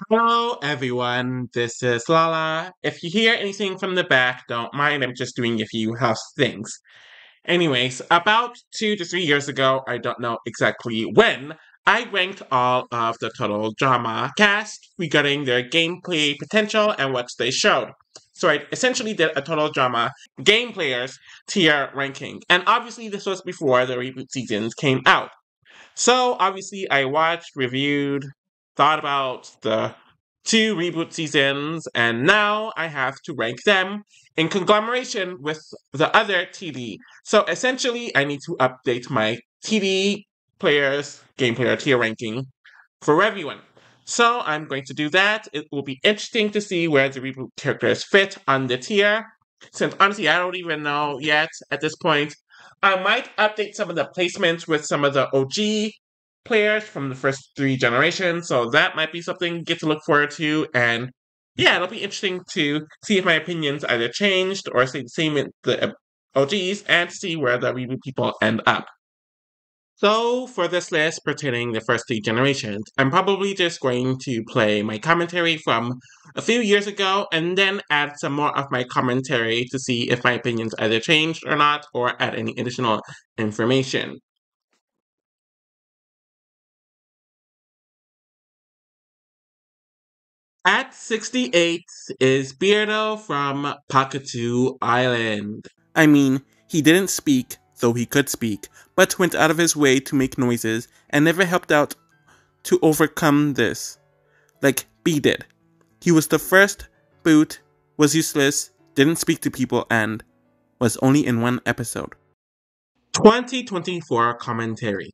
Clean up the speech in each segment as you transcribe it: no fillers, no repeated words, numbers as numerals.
Hello, everyone. This is Lala. If you hear anything from the back, don't mind. I'm just doing a few house things. Anyways, about 2 to 3 years ago, I don't know exactly when, I ranked all of the Total Drama cast regarding their gameplay potential and what they showed. So I essentially did a Total Drama game players tier ranking. And obviously, this was before the reboot seasons came out. So obviously, I watched, reviewed, thought about the two reboot seasons, and now I have to rank them in conglomeration with the other TD. So essentially, I need to update my TD players game player tier ranking for everyone. So I'm going to do that. It will be interesting to see where the reboot characters fit on the tier. Since honestly, I don't even know yet at this point. I might update some of the placements with some of the OG players from the first three generations, so that might be something to get to look forward to. And yeah, it'll be interesting to see if my opinions either changed or stay the same with the OGs, and to see where the reboot people end up. So, for this list pertaining the first three generations, I'm probably just going to play my commentary from a few years ago and then add some more of my commentary to see if my opinions either changed or not, or add any additional information. At 68 is Beardo from Pakatu Island. I mean, he didn't speak, though he could speak, but went out of his way to make noises and never helped out to overcome this, like B did. He was the first boot, was useless, didn't speak to people, and was only in one episode. 2024 commentary.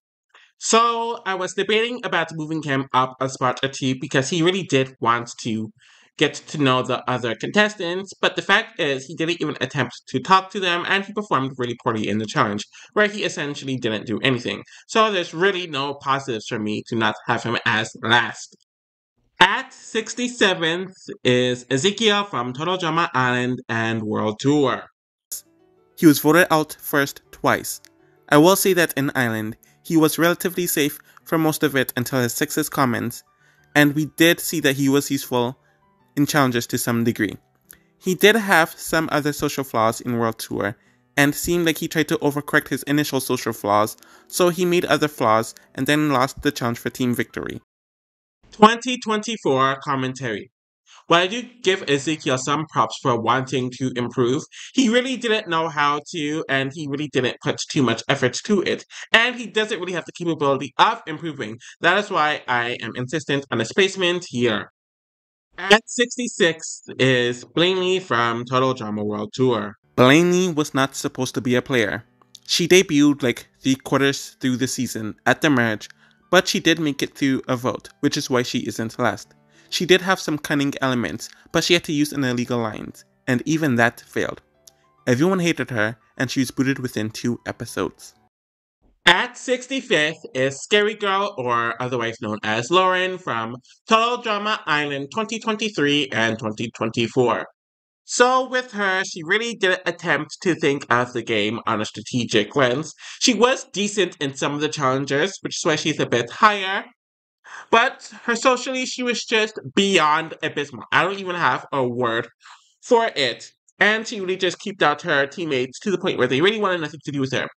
So I was debating about moving him up a spot or two because he really did want to get to know the other contestants, but the fact is he didn't even attempt to talk to them and he performed really poorly in the challenge, where he essentially didn't do anything. So there's really no positives for me to not have him as last. At 67th is Ezekiel from Total Drama Island and World Tour. He was voted out first twice. I will say that in Island, he was relatively safe for most of it until his sexist comments, and we did see that he was useful in challenges to some degree. He did have some other social flaws in World Tour, and seemed like he tried to overcorrect his initial social flaws, so he made other flaws and then lost the challenge for team victory. 2024 commentary. While I do give Ezekiel some props for wanting to improve, he really didn't know how to, and he really didn't put too much effort to it. And he doesn't really have the capability of improving. That is why I am insistent on his placement here. At 66 is Blaney from Total Drama World Tour. Blaney was not supposed to be a player. She debuted like 3/4 through the season at the merge, but she did make it through a vote, which is why she isn't last. She did have some cunning elements, but she had to use an illegal lines, and even that failed. Everyone hated her, and she was booted within 2 episodes. At 65th is Scary Girl, or otherwise known as Lauren, from Total Drama Island 2023 and 2024. So with her, she really didn't attempt to think of the game on a strategic lens. She was decent in some of the challenges, which is why she's a bit higher. But her socially, she was just beyond abysmal. I don't even have a word for it. And she really just kept out her teammates to the point where they really wanted nothing to do with her.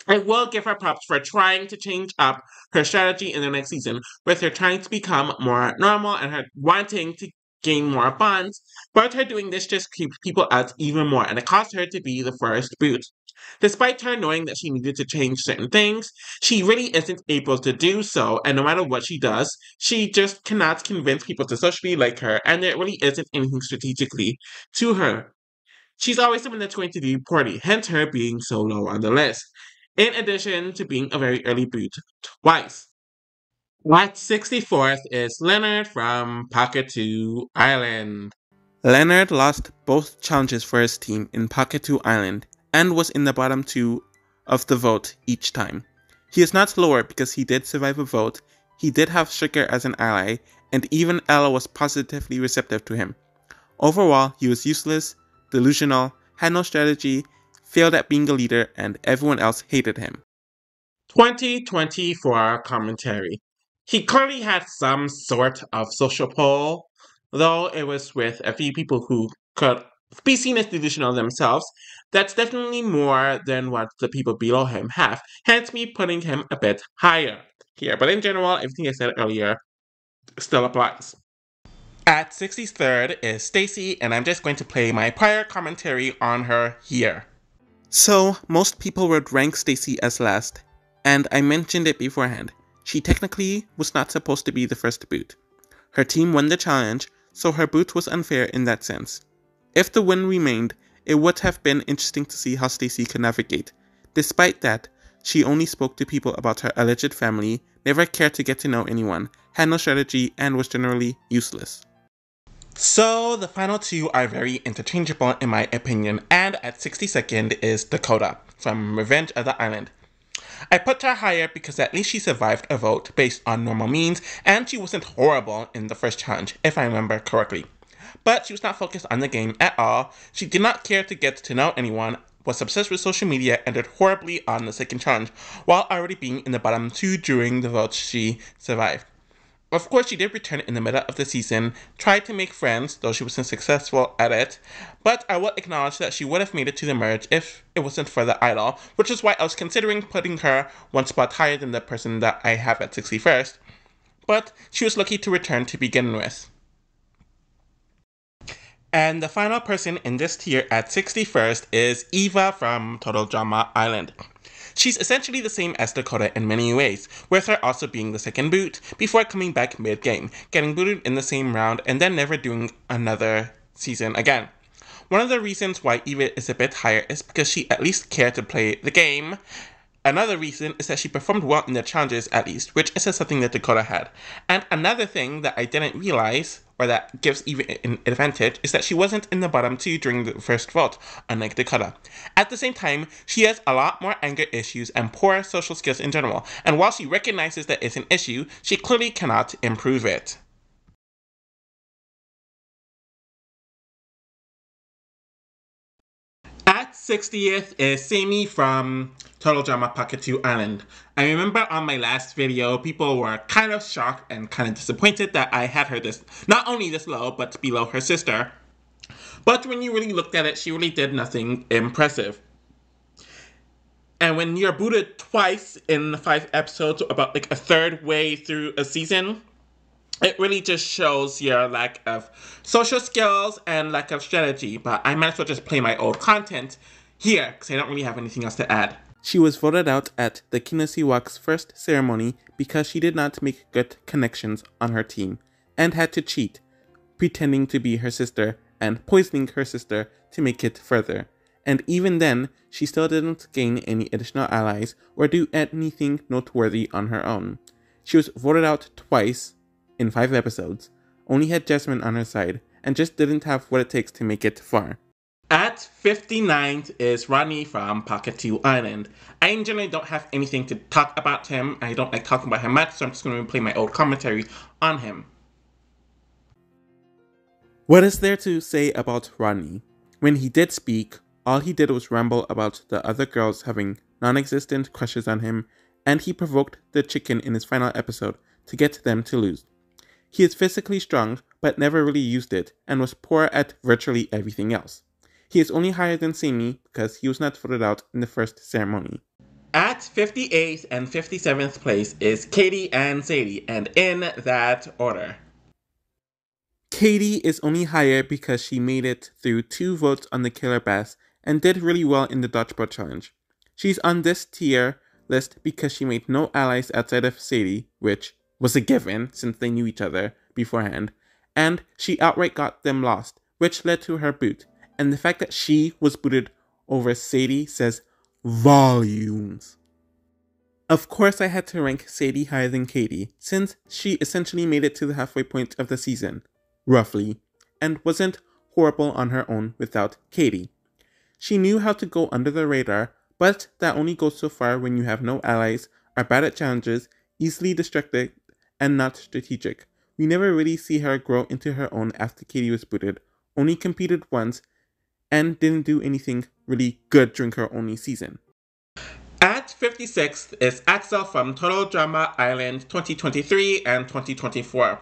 I will give her props for trying to change up her strategy in the next season, with her trying to become more normal and her wanting to gain more bonds, but her doing this just keeps people out even more, and it caused her to be the first boot. Despite her knowing that she needed to change certain things, she really isn't able to do so, and no matter what she does, she just cannot convince people to socially like her, and there really isn't anything strategically to her. She's always someone that's going to do poorly, hence her being so low on the list, in addition to being a very early boot twice. At 64th is Leonard from Pakatu Island. Leonard lost both challenges for his team in Pocket 2 Island, and was in the bottom 2 of the vote each time. He is not lower because he did survive a vote, he did have Stricker as an ally, and even Ella was positively receptive to him. Overall, he was useless, delusional, had no strategy, failed at being a leader, and everyone else hated him. 2024 commentary. He clearly had some sort of social pull, though it was with a few people who could be seen as delusional themselves. That's definitely more than what the people below him have, hence me putting him a bit higher here. But in general, everything I said earlier still applies. At 63rd is Stacy, and I'm just going to play my prior commentary on her here. So, most people would rank Stacy as last, and I mentioned it beforehand. She technically was not supposed to be the first boot. Her team won the challenge, so her boot was unfair in that sense. If the win remained, it would have been interesting to see how Stacy could navigate. Despite that, she only spoke to people about her alleged family, never cared to get to know anyone, had no strategy, and was generally useless. So the final two are very interchangeable in my opinion, and at 62nd is Dakota from Revenge of the Island. I put her higher because at least she survived a vote based on normal means, and she wasn't horrible in the first challenge, if I remember correctly. But she was not focused on the game at all, she did not care to get to know anyone, was obsessed with social media, and did horribly on the second challenge, while already being in the bottom two during the votes she survived. Of course, she did return in the middle of the season, tried to make friends, though she wasn't successful at it, but I will acknowledge that she would have made it to the merge if it wasn't for the idol, which is why I was considering putting her one spot higher than the person that I have at 61st, but she was lucky to return to begin with. And the final person in this tier at 61st is Eva from Total Drama Island. She's essentially the same as Dakota in many ways, with her also being the second boot, before coming back mid-game, getting booted in the same round, and then never doing another season again. One of the reasons why Eva is a bit higher is because she at least cared to play the game. Another reason is that she performed well in the challenges at least, which isn't something that Dakota had. And another thing that I didn't realize, or that gives Eva an advantage, is that she wasn't in the bottom two during the first vote, unlike Dakota. At the same time, she has a lot more anger issues and poor social skills in general, and while she recognizes that it's an issue, she clearly cannot improve it. At 60th is Sammy from Total Drama Pocket 2 Island. I remember on my last video, people were kind of shocked and kind of disappointed that I had her this, not only this low, but below her sister. But when you really looked at it, she really did nothing impressive. And when you're booted twice in 5 episodes, about like a third way through a season, it really just shows your lack of social skills and lack of strategy, but I might as well just play my old content here, because I don't really have anything else to add. She was voted out at the Kinesiwak's first ceremony because she did not make good connections on her team, and had to cheat, pretending to be her sister and poisoning her sister to make it further. And even then, she still didn't gain any additional allies or do anything noteworthy on her own. She was voted out twice, in 5 episodes, only had Jasmine on her side, and just didn't have what it takes to make it far. At 59th is Rodney from Pocket 2 Island. I generally don't have anything to talk about him. I don't like talking about him much, so I'm just going to play my old commentary on him. What is there to say about Rodney? When he did speak, all he did was ramble about the other girls having non-existent crushes on him, and he provoked the chicken in his final episode to get them to lose. He is physically strong, but never really used it, and was poor at virtually everything else. He is only higher than Sammy because he was not voted out in the first ceremony. At 58th and 57th place is Katie and Sadie, and in that order. Katie is only higher because she made it through 2 votes on the Killer Bass and did really well in the Dodgeball Challenge. She's on this tier list because she made no allies outside of Sadie, which was a given since they knew each other beforehand, and she outright got them lost, which led to her boot, and the fact that she was booted over Sadie says volumes. Of course I had to rank Sadie higher than Katie, since she essentially made it to the halfway point of the season, roughly, and wasn't horrible on her own without Katie. She knew how to go under the radar, but that only goes so far when you have no allies, are bad at challenges, easily distracted, and not strategic. We never really see her grow into her own after Katie was booted, only competed once, and didn't do anything really good during her only season. At 56th is Axel from Total Drama Island 2023 and 2024.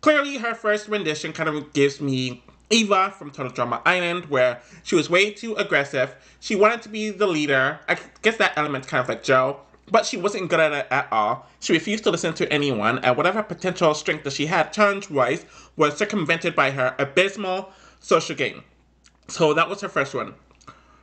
Clearly, her first rendition kind of gives me Eva from Total Drama Island, where she was way too aggressive. She wanted to be the leader. I guess that element's kind of like Joe, but she wasn't good at it at all. She refused to listen to anyone, and whatever potential strength that she had challenge-wise was circumvented by her abysmal social game. So that was her first one.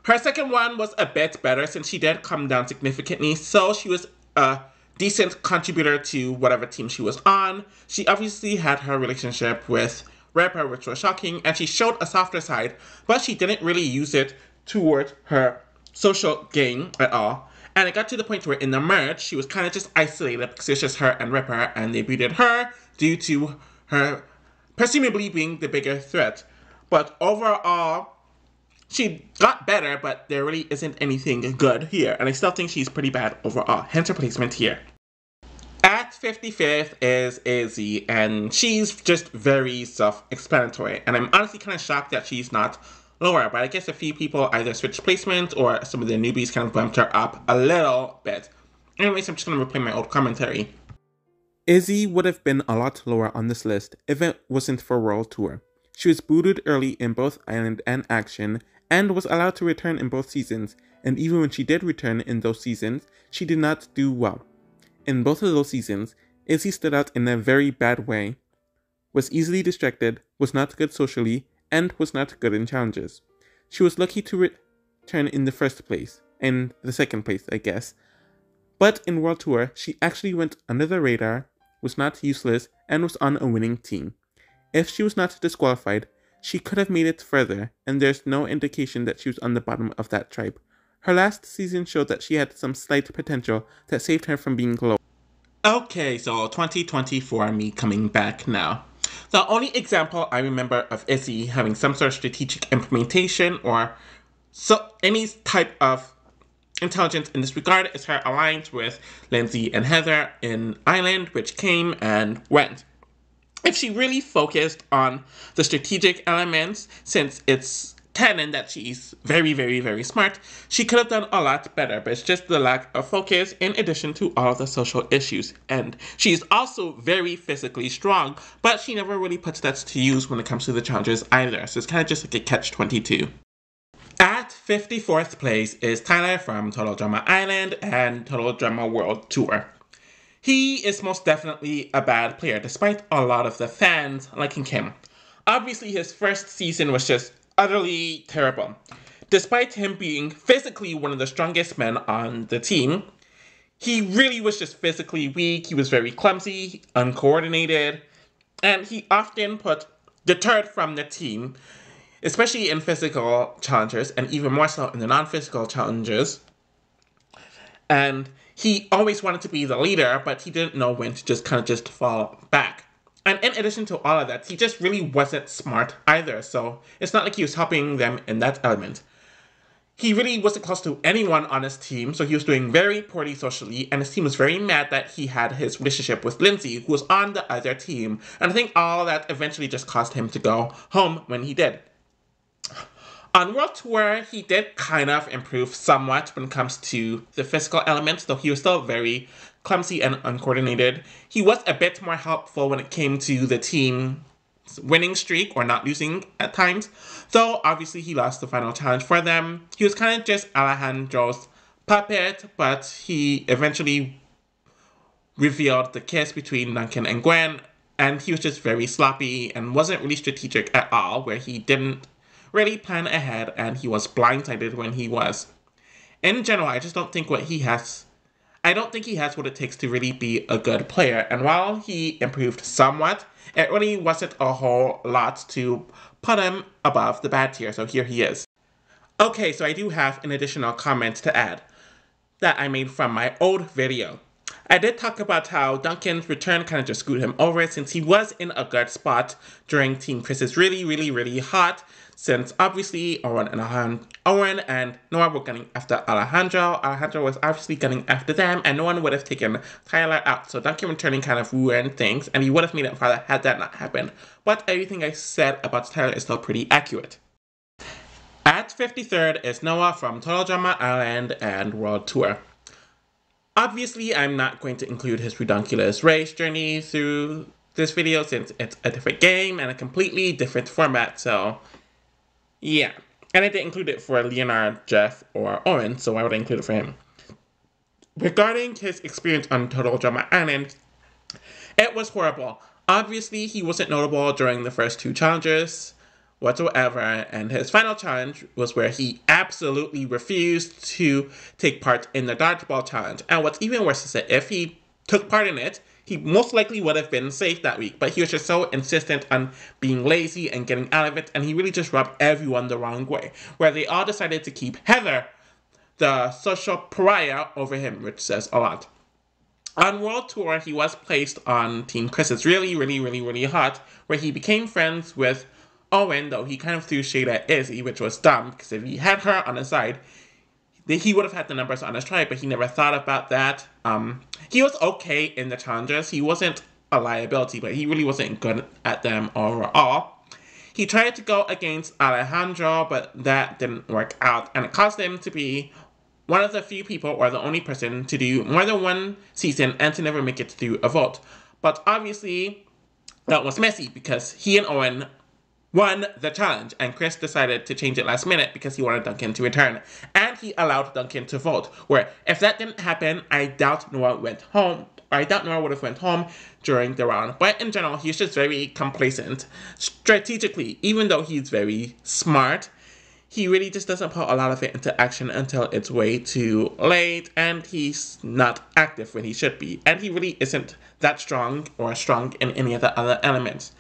Her second one was a bit better since she did come down significantly, so she was a decent contributor to whatever team she was on. She obviously had her relationship with Rapper, which was shocking, and she showed a softer side, but she didn't really use it toward her social game at all. And it got to the point where in the merge, she was kind of just isolated because it's just her and Ripper, and they beated her due to her presumably being the bigger threat. But overall, she got better, but there really isn't anything good here, and I still think she's pretty bad overall, hence her placement here. At 55th is Izzy, and she's just very self-explanatory, and I'm honestly kind of shocked that she's not lower, but I guess a few people either switched placement or some of the newbies kind of bumped her up a little bit. Anyways, I'm just going to replay my old commentary. Izzy would have been a lot lower on this list if it wasn't for World Tour. She was booted early in both Island and Action, and was allowed to return in both seasons, and even when she did return in those seasons, she did not do well. In both of those seasons, Izzy stood out in a very bad way, was easily distracted, was not good socially, and was not good in challenges. She was lucky to return in the first place, and the second place, I guess. But in World Tour, she actually went under the radar, was not useless, and was on a winning team. If she was not disqualified, she could have made it further, and there's no indication that she was on the bottom of that tribe. Her last season showed that she had some slight potential that saved her from being low. Okay, so 2024, me coming back now. The only example I remember of Izzy having some sort of strategic implementation or any type of intelligence in this regard is her alliance with Lindsay and Heather in Island, which came and went. If she really focused on the strategic elements, since it's canon that she's very, very, very smart, she could have done a lot better, but it's just the lack of focus in addition to all the social issues. And she's also very physically strong, but she never really puts that to use when it comes to the challenges either, so it's kind of just like a catch-22. At 54th place is Tyler from Total Drama Island and Total Drama World Tour. He is most definitely a bad player, despite a lot of the fans liking him. Obviously, his first season was just utterly terrible. Despite him being physically one of the strongest men on the team, he really was just physically weak. He was very clumsy, uncoordinated, and he often deterred from the team, especially in physical challenges, and even more so in the non-physical challenges. And he always wanted to be the leader, but he didn't know when to just fall back. And in addition to all of that, he just really wasn't smart either, so it's not like he was helping them in that element. He really wasn't close to anyone on his team, so he was doing very poorly socially, and his team was very mad that he had his relationship with Lindsay, who was on the other team, and I think all of that eventually just caused him to go home when he did. On World Tour, he did kind of improve somewhat when it comes to the physical elements, though he was still very clumsy and uncoordinated. He was a bit more helpful when it came to the team's winning streak, or not losing at times, though obviously he lost the final challenge for them. He was kind of just Alejandro's puppet, but he eventually revealed the kiss between Duncan and Gwen, and he was just very sloppy and wasn't really strategic at all, where he didn't really plan ahead, and he was blindsided when he was. In general, I just don't think he has what it takes to really be a good player, and while he improved somewhat, it really wasn't a whole lot to put him above the bad tier, so here he is. Okay, so I do have an additional comment to add that I made from my old video. I did talk about how Duncan's return kind of just screwed him over, since he was in a good spot during Team Chris's really, really, really hot, since obviously Owen and Noah were gunning after Alejandro. Alejandro was obviously gunning after them, and no one would have taken Tyler out, so Duncan returning kind of ruined things, and he would have made it farther had that not happened. But everything I said about Tyler is still pretty accurate. At 53rd is Noah from Total Drama Island and World Tour. Obviously, I'm not going to include his redonkulous race journey through this video since it's a different game and a completely different format, so yeah. And I didn't include it for Leonard, Jeff, or Owen, so why would I include it for him? Regarding his experience on Total Drama Island, it was horrible. Obviously, he wasn't notable during the first two challenges whatsoever, and his final challenge was where he absolutely refused to take part in the dodgeball challenge. And what's even worse is that if he took part in it, he most likely would have been safe that week, but he was just so insistent on being lazy and getting out of it, and he really just rubbed everyone the wrong way, where they all decided to keep Heather, the social pariah, over him, which says a lot. On World Tour, he was placed on Team Chris's really hot, where he became friends with Owen, though he kind of threw shade at Izzy, which was dumb, because if he had her on his side, he would have had the numbers on his side, but he never thought about that. He was okay in the challenges. He wasn't a liability, but he really wasn't good at them overall. He tried to go against Alejandro, but that didn't work out, and it caused him to be one of the few people, or the only person, to do more than one season and to never make it through a vote. But obviously, that was messy because he and Owen won the challenge, and Chris decided to change it last minute because he wanted Duncan to return. And he allowed Duncan to vote, where if that didn't happen, I doubt Noah went home. I doubt Noah would have went home during the round. But in general, he's just very complacent. Strategically, even though he's very smart, he really just doesn't put a lot of it into action until it's way too late, and he's not active when he should be. And he really isn't that strong or strong in any of the other elements.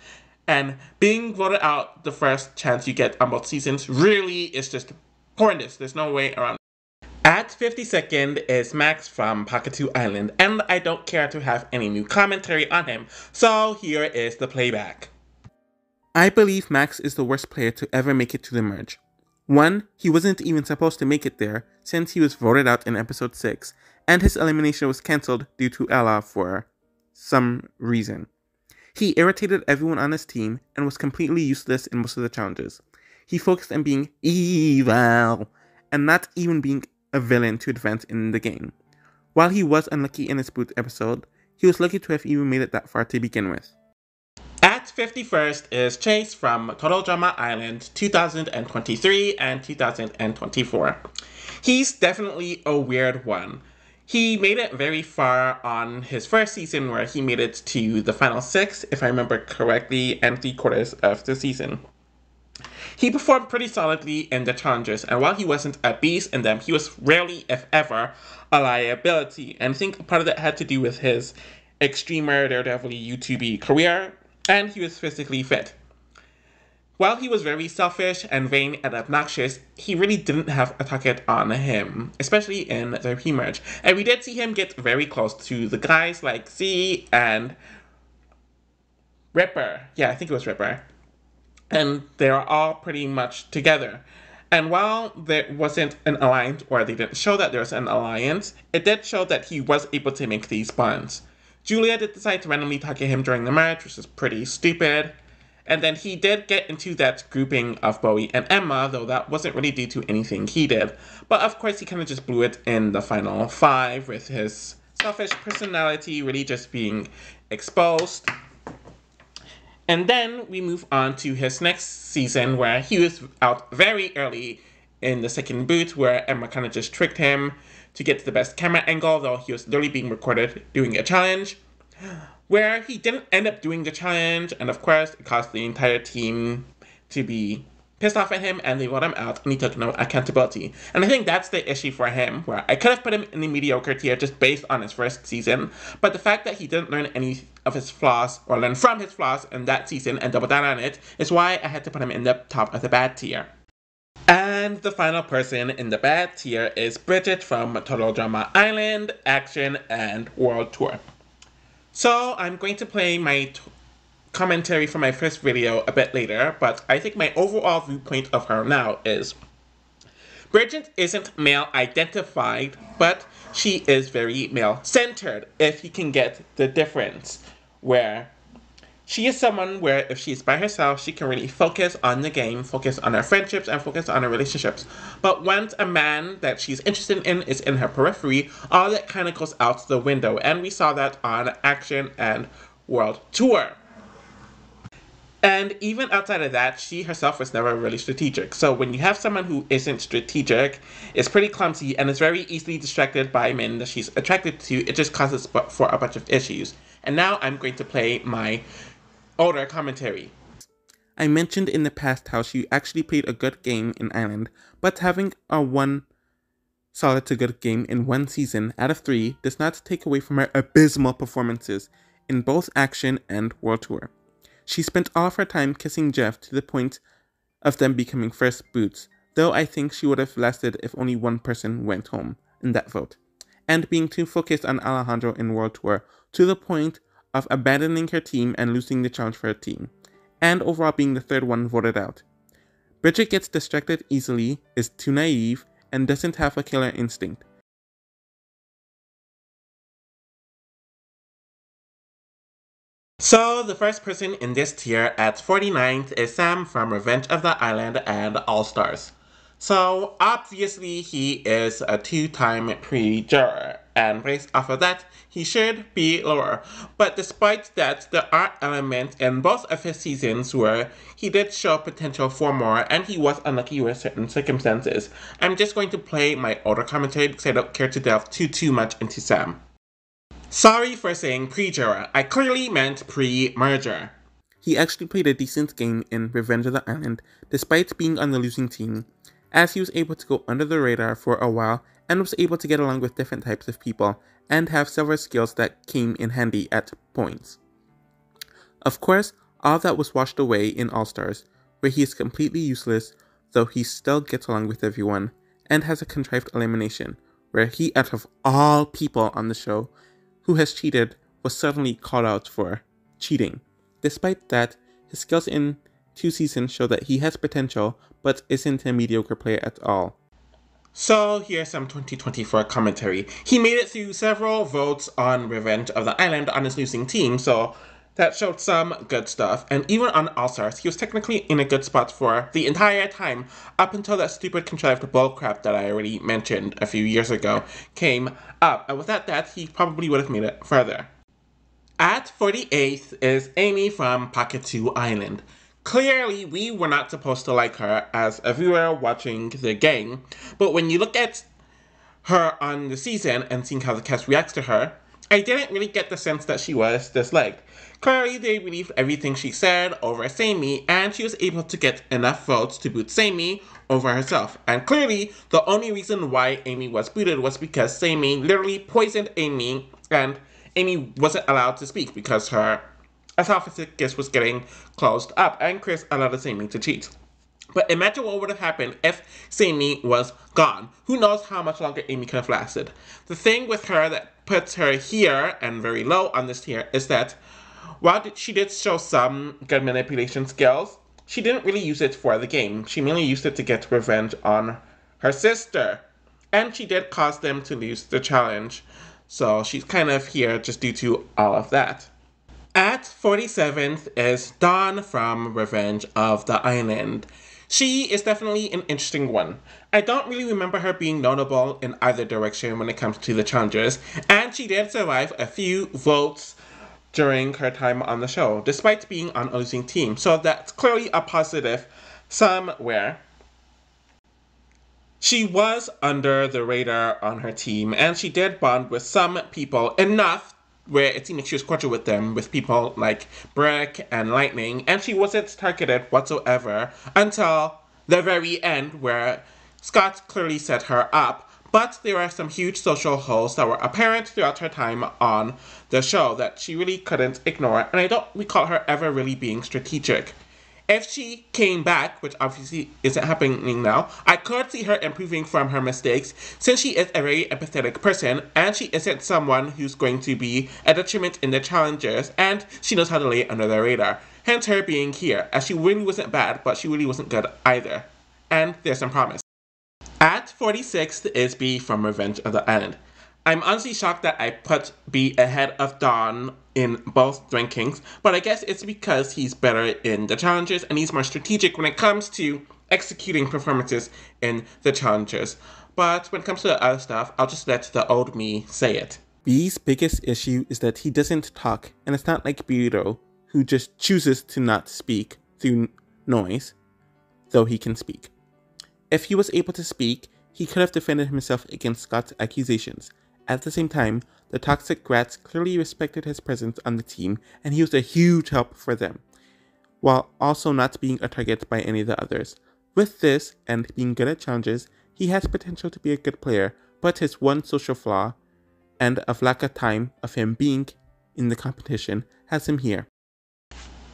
And being voted out the first chance you get on both seasons really is just horrendous. There's no way around it. At 52nd is Max from Pakatu Island, and I don't care to have any new commentary on him, so here is the playback. I believe Max is the worst player to ever make it to the merge. 1, he wasn't even supposed to make it there since he was voted out in episode 6, and his elimination was cancelled due to Ella for some reason. He irritated everyone on his team and was completely useless in most of the challenges. He focused on being evil and not even being a villain to advance in the game. While he was unlucky in his boot episode, he was lucky to have even made it that far to begin with. At 51st is Chase from Total Drama Island 2023 and 2024. He's definitely a weird one. He made it very far on his first season, where he made it to the final 6, if I remember correctly, and 3/4 of the season. He performed pretty solidly in the challenges, and while he wasn't a beast in them, he was rarely, if ever, a liability. And I think part of that had to do with his extremer, daredevil YouTube career, and he was physically fit. While he was very selfish and vain and obnoxious, he really didn't have a target on him, especially in the pre-merge. And we did see him get very close to the guys like Z and Ripper. Yeah, I think it was Ripper. And they are all pretty much together. And while there wasn't an alliance, or they didn't show that there was an alliance, it did show that he was able to make these bonds. Julia did decide to randomly target him during the match, which is pretty stupid. And then he did get into that grouping of Bowie and Emma, though that wasn't really due to anything he did. But of course, he kind of just blew it in the final 5 with his selfish personality really just being exposed. And then we move on to his next season, where he was out very early in the second boot, where Emma kind of just tricked him to get to the best camera angle, though he was literally being recorded doing a challenge, where he didn't end up doing the challenge, and of course, it caused the entire team to be pissed off at him, and they voted him out, and he took no accountability. And I think that's the issue for him, where I could have put him in the mediocre tier just based on his first season, but the fact that he didn't learn any of his flaws, or learn from his flaws in that season and double down on it, is why I had to put him in the top of the bad tier. And the final person in the bad tier is Bridget from Total Drama Island, Action, and World Tour. So I'm going to play my commentary from my first video a bit later, but I think my overall viewpoint of her now is Bridget isn't male identified, but she is very male centered, if you can get the difference, where She is someone where if she's by herself, she can really focus on the game, focus on her friendships, and focus on her relationships. But once a man that she's interested in is in her periphery, all that kind of goes out the window. And we saw that on Action and World Tour. And even outside of that, she herself was never really strategic. So when you have someone who isn't strategic, is pretty clumsy, and is very easily distracted by men that she's attracted to, it just causes for a bunch of issues. And now I'm going to play my older commentary. I mentioned in the past how she actually played a good game in Island, but having a one solid to good game in one season out of 3 does not take away from her abysmal performances in both Action and World Tour. She spent all of her time kissing Jeff to the point of them becoming first boots, though I think she would have lasted if only one person went home in that vote, and being too focused on Alejandro in World Tour to the point of abandoning her team and losing the challenge for her team, and overall being the third one voted out. Bridget gets distracted easily, is too naive, and doesn't have a killer instinct. So the first person in this tier at 49th is Sam from Revenge of the Island and All Stars. So obviously he is a 2-time pre-juror, and based off of that, he should be lower. But despite that, there are elements in both of his seasons where he did show potential for more, and he was unlucky with certain circumstances. I'm just going to play my older commentary because I don't care to delve too much into Sam. Sorry for saying pre-juror, I clearly meant pre-merger. He actually played a decent game in Revenge of the Island, despite being on the losing team, as he was able to go under the radar for a while and was able to get along with different types of people and have several skills that came in handy at points. Of course, all that was washed away in All Stars, where he is completely useless, though he still gets along with everyone, and has a contrived elimination, where he, out of all people on the show who has cheated, was suddenly called out for cheating. Despite that, his skills in 2 seasons show that he has potential, but isn't a mediocre player at all. So here's some 2024 commentary. He made it through several votes on Revenge of the Island on his losing team, so that showed some good stuff. And even on All Stars, he was technically in a good spot for the entire time, up until that stupid contrived bullcrap that I already mentioned a few years ago came up. And without that, he probably would have made it further. At 48th is Amy from Pocket 2 Island. Clearly, we were not supposed to like her as a viewer watching the game, but when you look at her on the season and seeing how the cast reacts to her, I didn't really get the sense that she was disliked. Clearly, they believed everything she said over Sammy, and she was able to get enough votes to boot Sammy over herself. And clearly, the only reason why Amy was booted was because Sammy literally poisoned Amy, and Amy wasn't allowed to speak because her esophagus was getting closed up, and Chris allowed Sammy to cheat. But imagine what would have happened if Sammy was gone. Who knows how much longer Amy could have lasted. The thing with her that puts her here and very low on this tier is that while she did show some good manipulation skills, she didn't really use it for the game. She mainly used it to get revenge on her sister. And she did cause them to lose the challenge. So she's kind of here just due to all of that. At 47th is Dawn from Revenge of the Island. She is definitely an interesting one. I don't really remember her being notable in either direction when it comes to the challenges, and she did survive a few votes during her time on the show, despite being on a losing team, so that's clearly a positive somewhere. She was under the radar on her team, and she did bond with some people enough where it seemed like she was cordial with them, with people like Brick and Lightning, and she wasn't targeted whatsoever until the very end, where Scott clearly set her up. But there are some huge social holes that were apparent throughout her time on the show that she really couldn't ignore, and I don't recall her ever really being strategic. If she came back, which obviously isn't happening now, I could see her improving from her mistakes, since she is a very empathetic person, and she isn't someone who's going to be a detriment in the challenges, and she knows how to lay it under the radar. Hence her being here, as she really wasn't bad, but she really wasn't good either. And there's some promise. At 46th is B from Revenge of the Island. I'm honestly shocked that I put B ahead of Don in both rankings, but I guess it's because he's better in the challenges and he's more strategic when it comes to executing performances in the challenges. But when it comes to the other stuff, I'll just let the old me say it. B's biggest issue is that he doesn't talk, and it's not like Burrito, who just chooses to not speak through noise, though he can speak. If he was able to speak, he could have defended himself against Scott's accusations. At the same time, the toxic rats clearly respected his presence on the team, and he was a huge help for them, while also not being a target by any of the others. With this, and being good at challenges, he has potential to be a good player, but his one social flaw, and of lack of time of him being in the competition, has him here.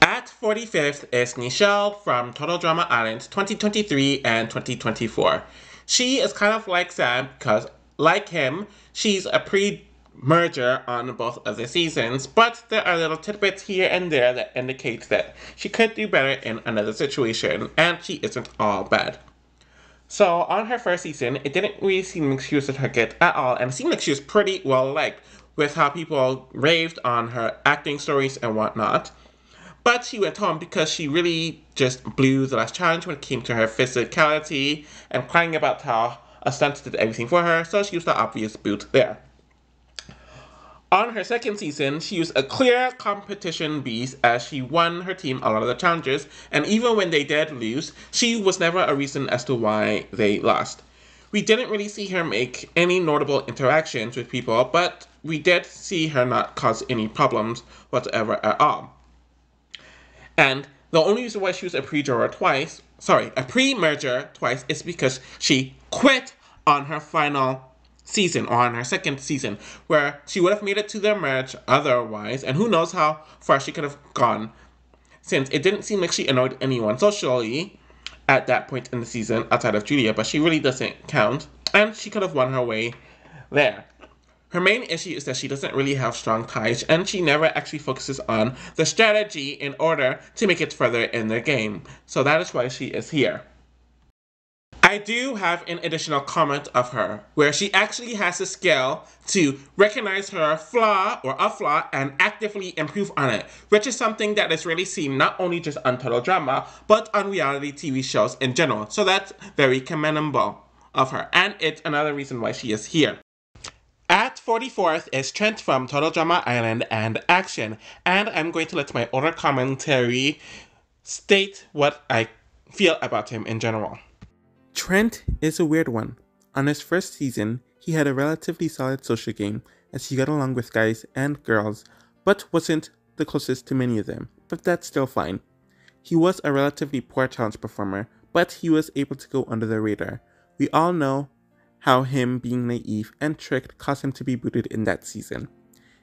At 45th is Nichelle from Total Drama Island 2023 and 2024. She is kind of like Sam because, like him, she's a pre-merger on both of the seasons, but there are little tidbits here and there that indicate that she could do better in another situation, and she isn't all bad. So on her first season, it didn't really seem like she was a target at all, and it seemed like she was pretty well liked with how people raved on her acting stories and whatnot. But she went home because she really just blew the last challenge when it came to her physicality and crying about how a stunt did everything for her, so she was the obvious boot there. On her second season, she was a clear competition beast as she won her team a lot of the challenges, and even when they did lose, she was never a reason as to why they lost. We didn't really see her make any notable interactions with people, but we did see her not cause any problems whatsoever at all. And the only reason why she was a pre-merger twice is because she quit on her final season, or on her second season, where she would have made it to the merge otherwise, and who knows how far she could have gone, since it didn't seem like she annoyed anyone socially at that point in the season outside of Julia, but she really doesn't count, and she could have won her way there. Her main issue is that she doesn't really have strong ties, and she never actually focuses on the strategy in order to make it further in the game. So that is why she is here. I do have an additional comment of her, where she actually has the skill to recognize her flaw or a flaw and actively improve on it, which is something that is really seen not only just on Total Drama, but on reality TV shows in general. So that's very commendable of her, and it's another reason why she is here. At 44th is Trent from Total Drama Island and Action, and I'm going to let my older commentary state what I feel about him in general. Trent is a weird one. On his first season, he had a relatively solid social game as he got along with guys and girls, but wasn't the closest to many of them, but that's still fine. He was a relatively poor challenge performer, but he was able to go under the radar. We all know how him being naive and tricked caused him to be booted in that season.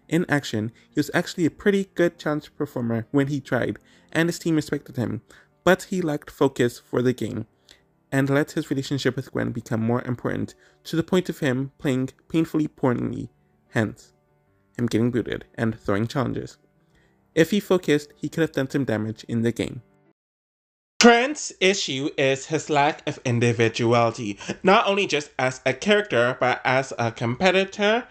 In Action, he was actually a pretty good challenge performer when he tried, and his team respected him, but he lacked focus for the game, and let his relationship with Gwen become more important, to the point of him playing painfully poorly, hence him getting booted and throwing challenges. If he focused, he could have done some damage in the game. Trent's issue is his lack of individuality, not only just as a character, but as a competitor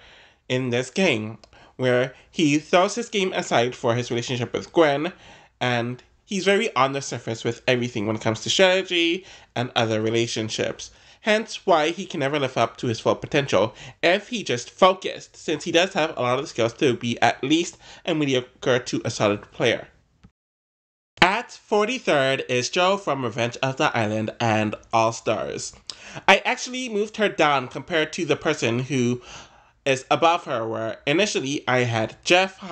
in this game, where he throws his game aside for his relationship with Gwen, and he's very on the surface with everything when it comes to strategy and other relationships. Hence why he can never live up to his full potential if he just focused, since he does have a lot of the skills to be at least a mediocre to a solid player. At 43rd is Jo from Revenge of the Island and All Stars. I actually moved her down compared to the person who is above her, where initially I had Jeff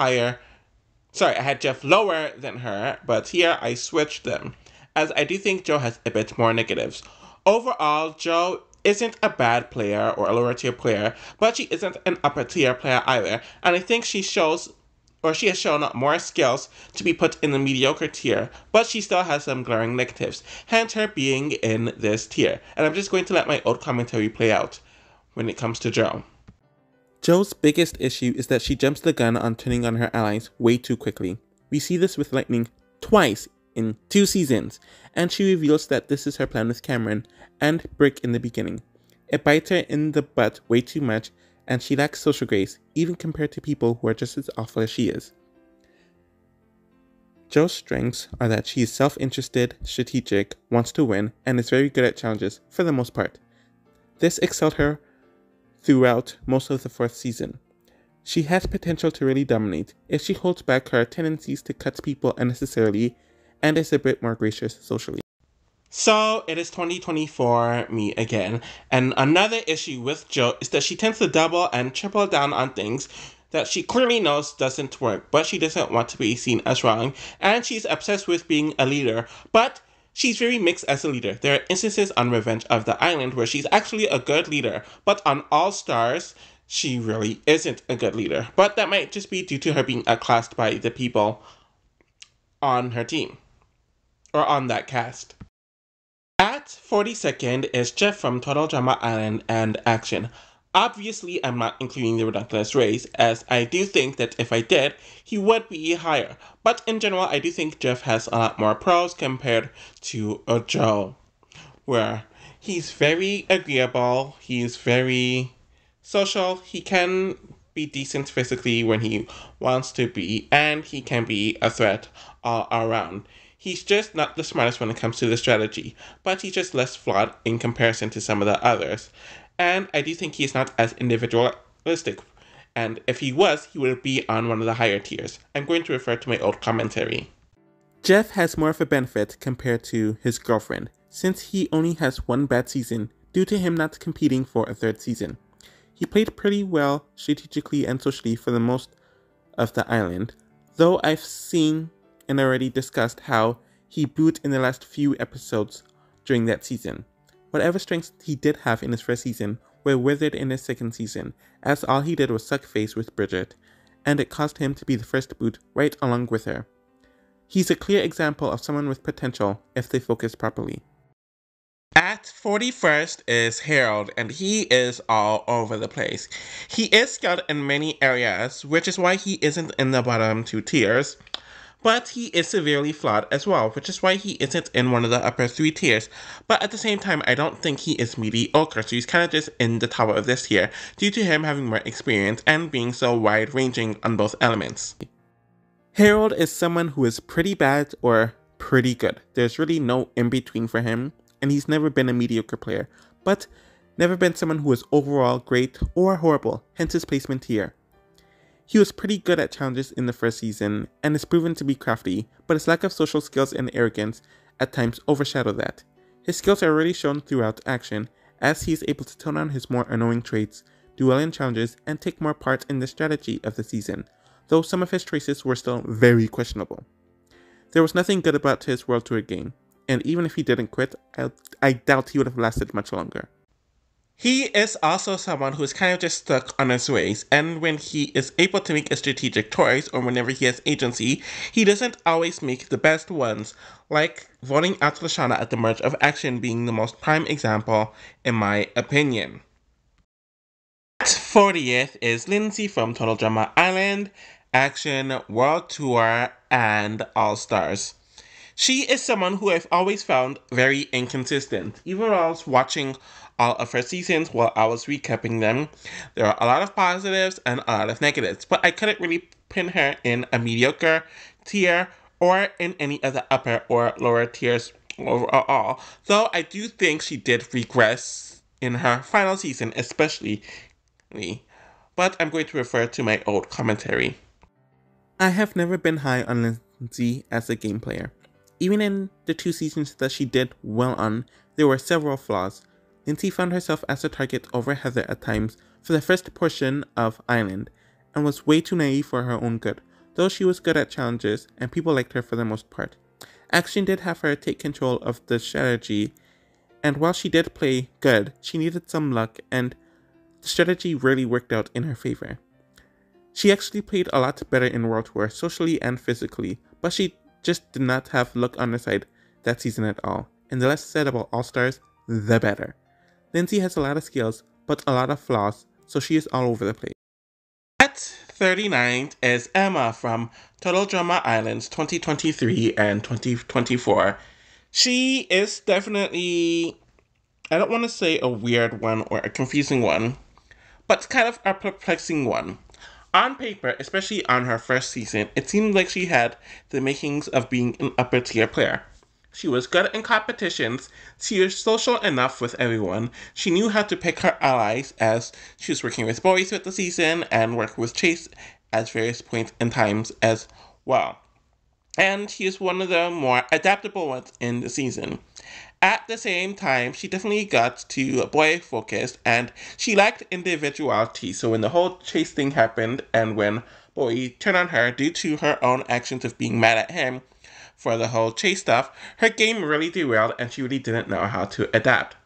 lower than her, but here I switched them, as I do think Jo has a bit more negatives. Overall, Jo isn't a bad player or a lower tier player, but she isn't an upper tier player either, and I think she has shown more skills to be put in the mediocre tier, but she still has some glaring negatives, hence her being in this tier. And I'm just going to let my old commentary play out when it comes to Jo. Jo's biggest issue is that she jumps the gun on turning on her allies way too quickly. We see this with Lightning twice in 2 seasons, and she reveals that this is her plan with Cameron and Brick in the beginning. It bites her in the butt way too much, and she lacks social grace, even compared to people who are just as awful as she is. Jo's strengths are that she is self-interested, strategic, wants to win, and is very good at challenges, for the most part. This excelled her throughout most of the 4th season. She has potential to really dominate if she holds back her tendencies to cut people unnecessarily and is a bit more gracious socially. So it is 2024 me again, and another issue with Jo is that she tends to double and triple down on things that she clearly knows doesn't work, but she doesn't want to be seen as wrong, and she's obsessed with being a leader, but she's very mixed as a leader. There are instances on Revenge of the Island where she's actually a good leader, but on All Stars, she really isn't a good leader. But that might just be due to her being outclassed by the people on her team, or on that cast. At 42nd is Jeff from Total Drama Island and Action. Obviously, I'm not including the Ridiculous Race, as I do think that if I did, he would be higher. But in general, I do think Jeff has a lot more pros compared to Jo, where he's very agreeable, he's very social, he can be decent physically when he wants to be, and he can be a threat all around. He's just not the smartest when it comes to the strategy, but he's just less flawed in comparison to some of the others. And I do think he's not as individualistic. And if he was, he would be on one of the higher tiers. I'm going to refer to my old commentary. Jeff has more of a benefit compared to his girlfriend, since he only has one bad season due to him not competing for a 3rd season. He played pretty well strategically and socially for the most of the island, though I've seen and already discussed how he booed in the last few episodes during that season. Whatever strengths he did have in his 1st season were withered in his 2nd season, as all he did was suck face with Bridget, and it caused him to be the first boot right along with her. He's a clear example of someone with potential if they focus properly. At 41st is Harold, and he is all over the place. He is skilled in many areas, which is why he isn't in the bottom 2 tiers. But he is severely flawed as well, which is why he isn't in one of the upper 3 tiers. But at the same time, I don't think he is mediocre, so he's kind of just in the top of this tier, due to him having more experience and being so wide-ranging on both elements. Harold is someone who is pretty bad or pretty good. There's really no in-between for him, and he's never been a mediocre player, but never been someone who is overall great or horrible, hence his placement here. He was pretty good at challenges in the 1st season, and is proven to be crafty, but his lack of social skills and arrogance at times overshadow that. His skills are already shown throughout Action, as he is able to tone down his more annoying traits, do well in challenges, and take more part in the strategy of the season, though some of his choices were still very questionable. There was nothing good about his World Tour game, and even if he didn't quit, I doubt he would have lasted much longer. He is also someone who is kind of just stuck on his ways, and when he is able to make a strategic choice, or whenever he has agency, he doesn't always make the best ones, like voting out Lashana at the merge of Action being the most prime example, in my opinion. At 40th is Lindsay from Total Drama Island, Action, World Tour, and All Stars. She is someone who I've always found very inconsistent. Even while I was watching all of her seasons while I was recapping them, there are a lot of positives and a lot of negatives, but I couldn't really pin her in a mediocre tier or in any of the upper or lower tiers overall, though I do think she did regress in her final season, especially, but I'm going to refer to my old commentary. I have never been high on Lindsay as a game player. Even in the 2 seasons that she did well on, there were several flaws. Lindsay found herself as a target over Heather at times for the first portion of Island, and was way too naive for her own good, though she was good at challenges and people liked her for the most part. Action did have her take control of the strategy, and while she did play good, she needed some luck, and the strategy rarely worked out in her favor. She actually played a lot better in World Tour, socially and physically, but she just did not have luck on her side that season at all, and the less said about All Stars, the better. Lindsay has a lot of skills, but a lot of flaws, so she is all over the place. At 39th is Emma from Total Drama Islands 2023 and 2024. She is definitely, I don't want to say a weird one or a confusing one, but it's kind of a perplexing one. On paper, especially on her first season, it seemed like she had the makings of being an upper tier player. She was good in competitions, she was social enough with everyone, she knew how to pick her allies as she was working with boys with the season and working with Chase at various points and times as well. And she is one of the more adaptable ones in the season. At the same time, she definitely got too boy focused and she lacked individuality. So when the whole Chase thing happened and when Boy turned on her due to her own actions of being mad at him for the whole Chase stuff, her game really derailed and she really didn't know how to adapt.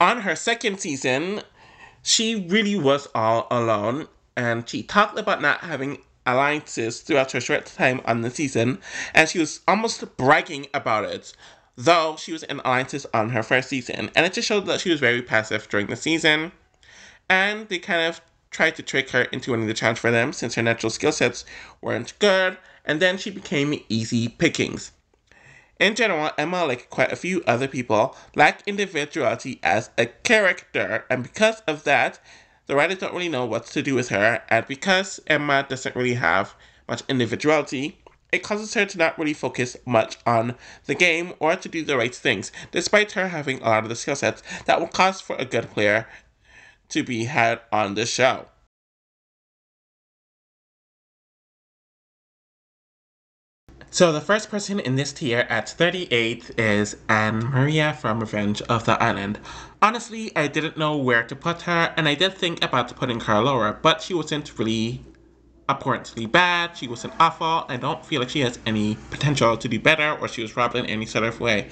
On her second season, she really was all alone and she talked about not having alliances throughout her short time on the season, and she was almost bragging about it, though she was in alliances on her first season, and it just showed that she was very passive during the season, and they kind of tried to trick her into winning the challenge for them since her natural skill sets weren't good, and then she became easy pickings. In general, Emma, like quite a few other people, lacked individuality as a character, and because of that, the writers don't really know what to do with her, and because Emma doesn't really have much individuality, it causes her to not really focus much on the game or to do the right things, despite her having a lot of the skill sets that will cause for a good player to be had on the show. So the first person in this tier at 38 is Anne Maria from Revenge of the Island. Honestly, I didn't know where to put her, and I did think about putting her lower, but she wasn't really abhorrently bad, she wasn't awful, I don't feel like she has any potential to do better, or she was robbed in any sort of way.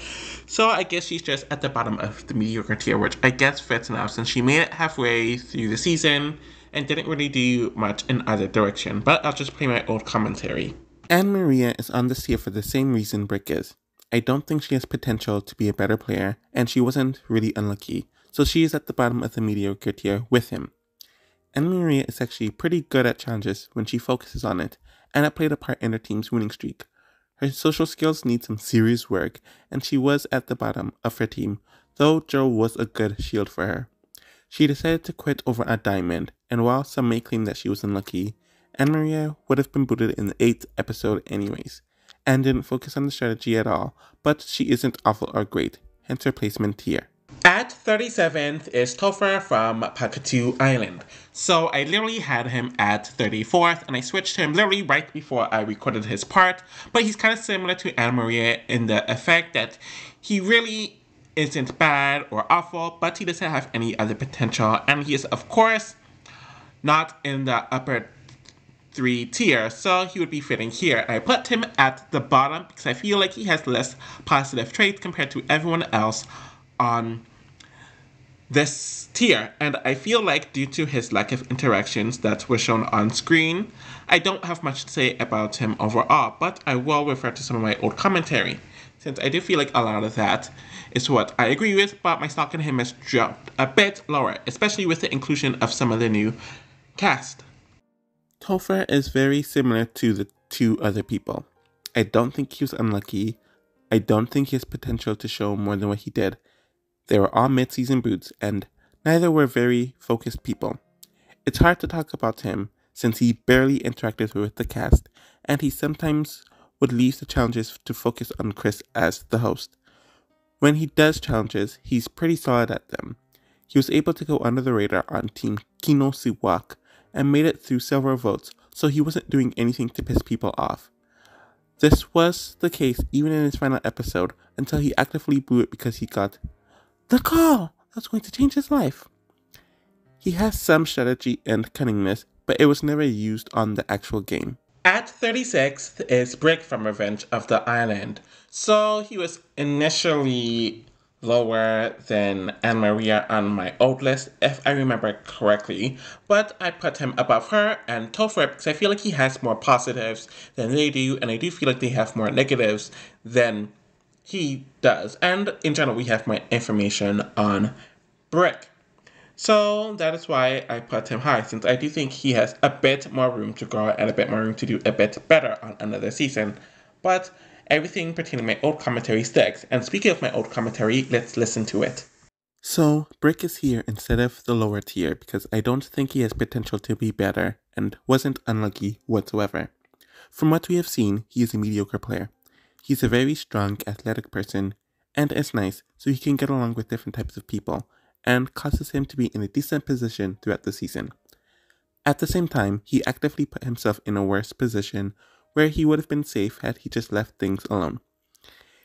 So I guess she's just at the bottom of the mediocre tier, which I guess fits now since she made it halfway through the season and didn't really do much in either direction, but I'll just play my old commentary. Anne Maria is on this tier for the same reason Brick is. I don't think she has potential to be a better player, and she wasn't really unlucky, so she is at the bottom of the mediocre tier with him. Anne Maria is actually pretty good at challenges when she focuses on it, and it played a part in her team's winning streak. Her social skills need some serious work, and she was at the bottom of her team, though Joe was a good shield for her. She decided to quit over a diamond, and while some may claim that she was unlucky, Anne Maria would have been booted in the 8th episode anyways, and didn't focus on the strategy at all, but she isn't awful or great, hence her placement here. At 37th is Topher from Pakatu Island. So I literally had him at 34th, and I switched him literally right before I recorded his part, but he's kind of similar to Anne Maria in the effect that he really isn't bad or awful, but he doesn't have any other potential, and he is, of course, not in the upper 3 tier, so he would be fitting here. I put him at the bottom because I feel like he has less positive traits compared to everyone else on this tier, and I feel like due to his lack of interactions that were shown on screen, I don't have much to say about him overall, but I will refer to some of my old commentary, since I do feel like a lot of that is what I agree with, but my stock in him has dropped a bit lower, especially with the inclusion of some of the new cast. Topher is very similar to the two other people. I don't think he was unlucky. I don't think he has potential to show more than what he did. They were all mid-season boots, and neither were very focused people. It's hard to talk about him since he barely interacted with the cast, and he sometimes would leave the challenges to focus on Chris as the host. When he does challenges, he's pretty solid at them. He was able to go under the radar on Team Kino Siwak and made it through several votes, so he wasn't doing anything to piss people off. This was the case even in his final episode until he actively blew it because he got the call that's going to change his life. He has some strategy and cunningness, but it was never used on the actual game. At 36th is Brick from Revenge of the Island. So he was initially lower than Anne Maria on my old list, if I remember correctly, but I put him above her and Topher because I feel like he has more positives than they do, and I do feel like they have more negatives than he does. And in general, we have more information on Brick. So that is why I put him high, since I do think he has a bit more room to grow and a bit more room to do a bit better on another season. But everything pertaining to my old commentary sticks, and speaking of my old commentary, let's listen to it. So, Brick is here instead of the lower tier because I don't think he has potential to be better and wasn't unlucky whatsoever. From what we have seen, he is a mediocre player. He's a very strong, athletic person and is nice, so he can get along with different types of people and causes him to be in a decent position throughout the season. At the same time, he actively put himself in a worse position where he would have been safe had he just left things alone.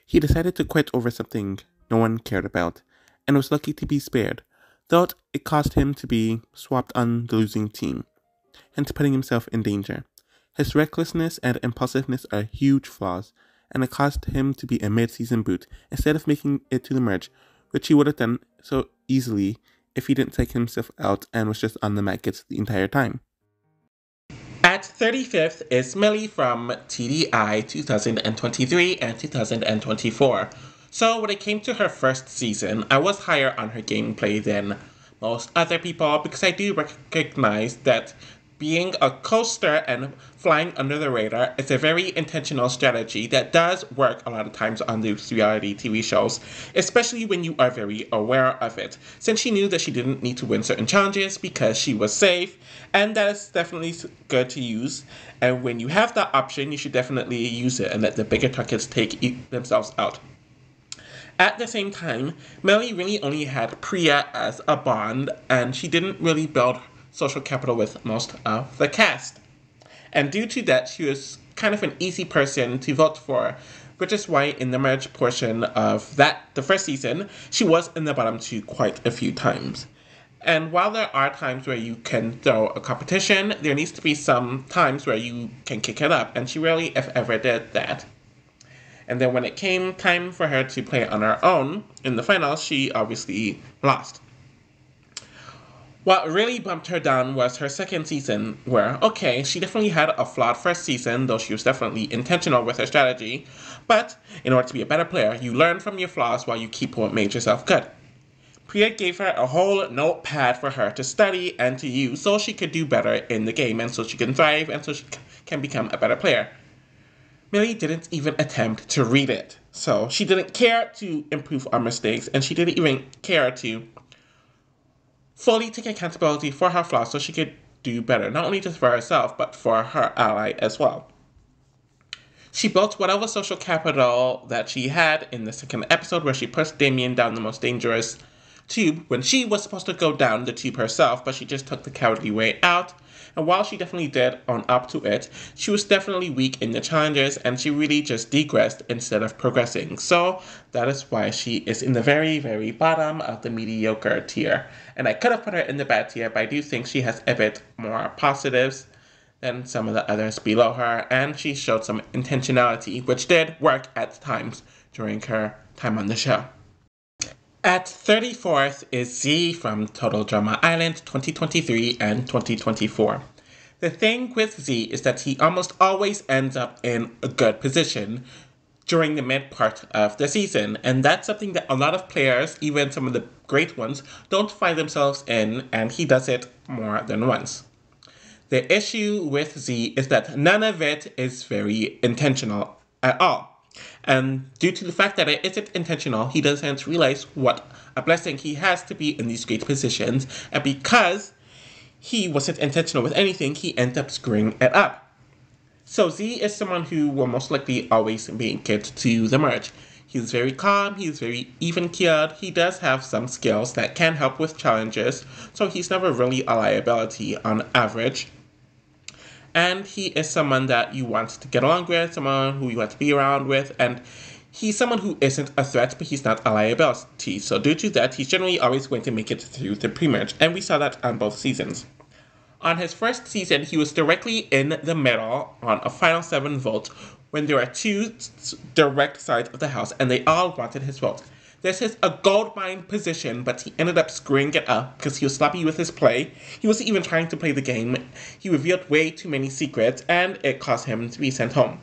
He decided to quit over something no one cared about, and was lucky to be spared, though it caused him to be swapped on the losing team, hence putting himself in danger. His recklessness and impulsiveness are huge flaws, and it caused him to be a mid-season boot instead of making it to the merge, which he would have done so easily if he didn't take himself out and was just on the maggots the entire time. At 35th is Millie from TDI 2023 and 2024. So when it came to her first season, I was higher on her gameplay than most other people because I do recognize that being a coaster and flying under the radar is a very intentional strategy that does work a lot of times on these reality TV shows, especially when you are very aware of it, since she knew that she didn't need to win certain challenges because she was safe, and that is definitely good to use. And when you have that option, you should definitely use it and let the bigger targets take themselves out. At the same time, Melly really only had Priya as a bond, and she didn't really build social capital with most of the cast. And due to that, she was kind of an easy person to vote for, which is why in the merge portion of the first season, she was in the bottom two quite a few times. And while there are times where you can throw a competition, there needs to be some times where you can kick it up, and she rarely, if ever, did that. And then when it came time for her to play on her own in the finals, she obviously lost. What really bumped her down was her second season, where, okay, she definitely had a flawed first season, though she was definitely intentional with her strategy, but in order to be a better player, you learn from your flaws while you keep what made yourself good. Priya gave her a whole notepad for her to study and to use so she could do better in the game and so she can thrive and so she can become a better player. Millie didn't even attempt to read it, so she didn't care to improve our mistakes and she didn't even care to fully take accountability for her flaws so she could do better, not only just for herself, but for her ally as well. She built whatever social capital that she had in the second episode where she pushed Damien down the most dangerous tube when she was supposed to go down the tube herself, but she just took the cowardly way out. And while she definitely did own up to it, she was definitely weak in the challenges and she really just degressed instead of progressing. So that is why she is in the very, very bottom of the mediocre tier. And I could have put her in the bad tier, but I do think she has a bit more positives than some of the others below her, and she showed some intentionality, which did work at times during her time on the show. At 34th is Z from Total Drama Island 2023 and 2024. The thing with Z is that he almost always ends up in a good position during the mid part of the season, and that's something that a lot of players, even some of the great ones, don't find themselves in, and he does it more than once. The issue with Z is that none of it is very intentional at all. And due to the fact that it isn't intentional, he doesn't realize what a blessing he has to be in these great positions. And because he wasn't intentional with anything, he ends up screwing it up. So Z is someone who will most likely always make it to the merge. He's very calm, he's very even-keeled, he does have some skills that can help with challenges, so he's never really a liability on average. And he is someone that you want to get along with, someone who you want to be around with, and he's someone who isn't a threat, but he's not a liability. So due to that, he's generally always going to make it through the pre-merge, and we saw that on both seasons. On his first season, he was directly in the middle on a Final 7 vote when there were two direct sides of the house, and they all wanted his vote. This is a goldmine position, but he ended up screwing it up because he was sloppy with his play. He wasn't even trying to play the game. He revealed way too many secrets, and it caused him to be sent home.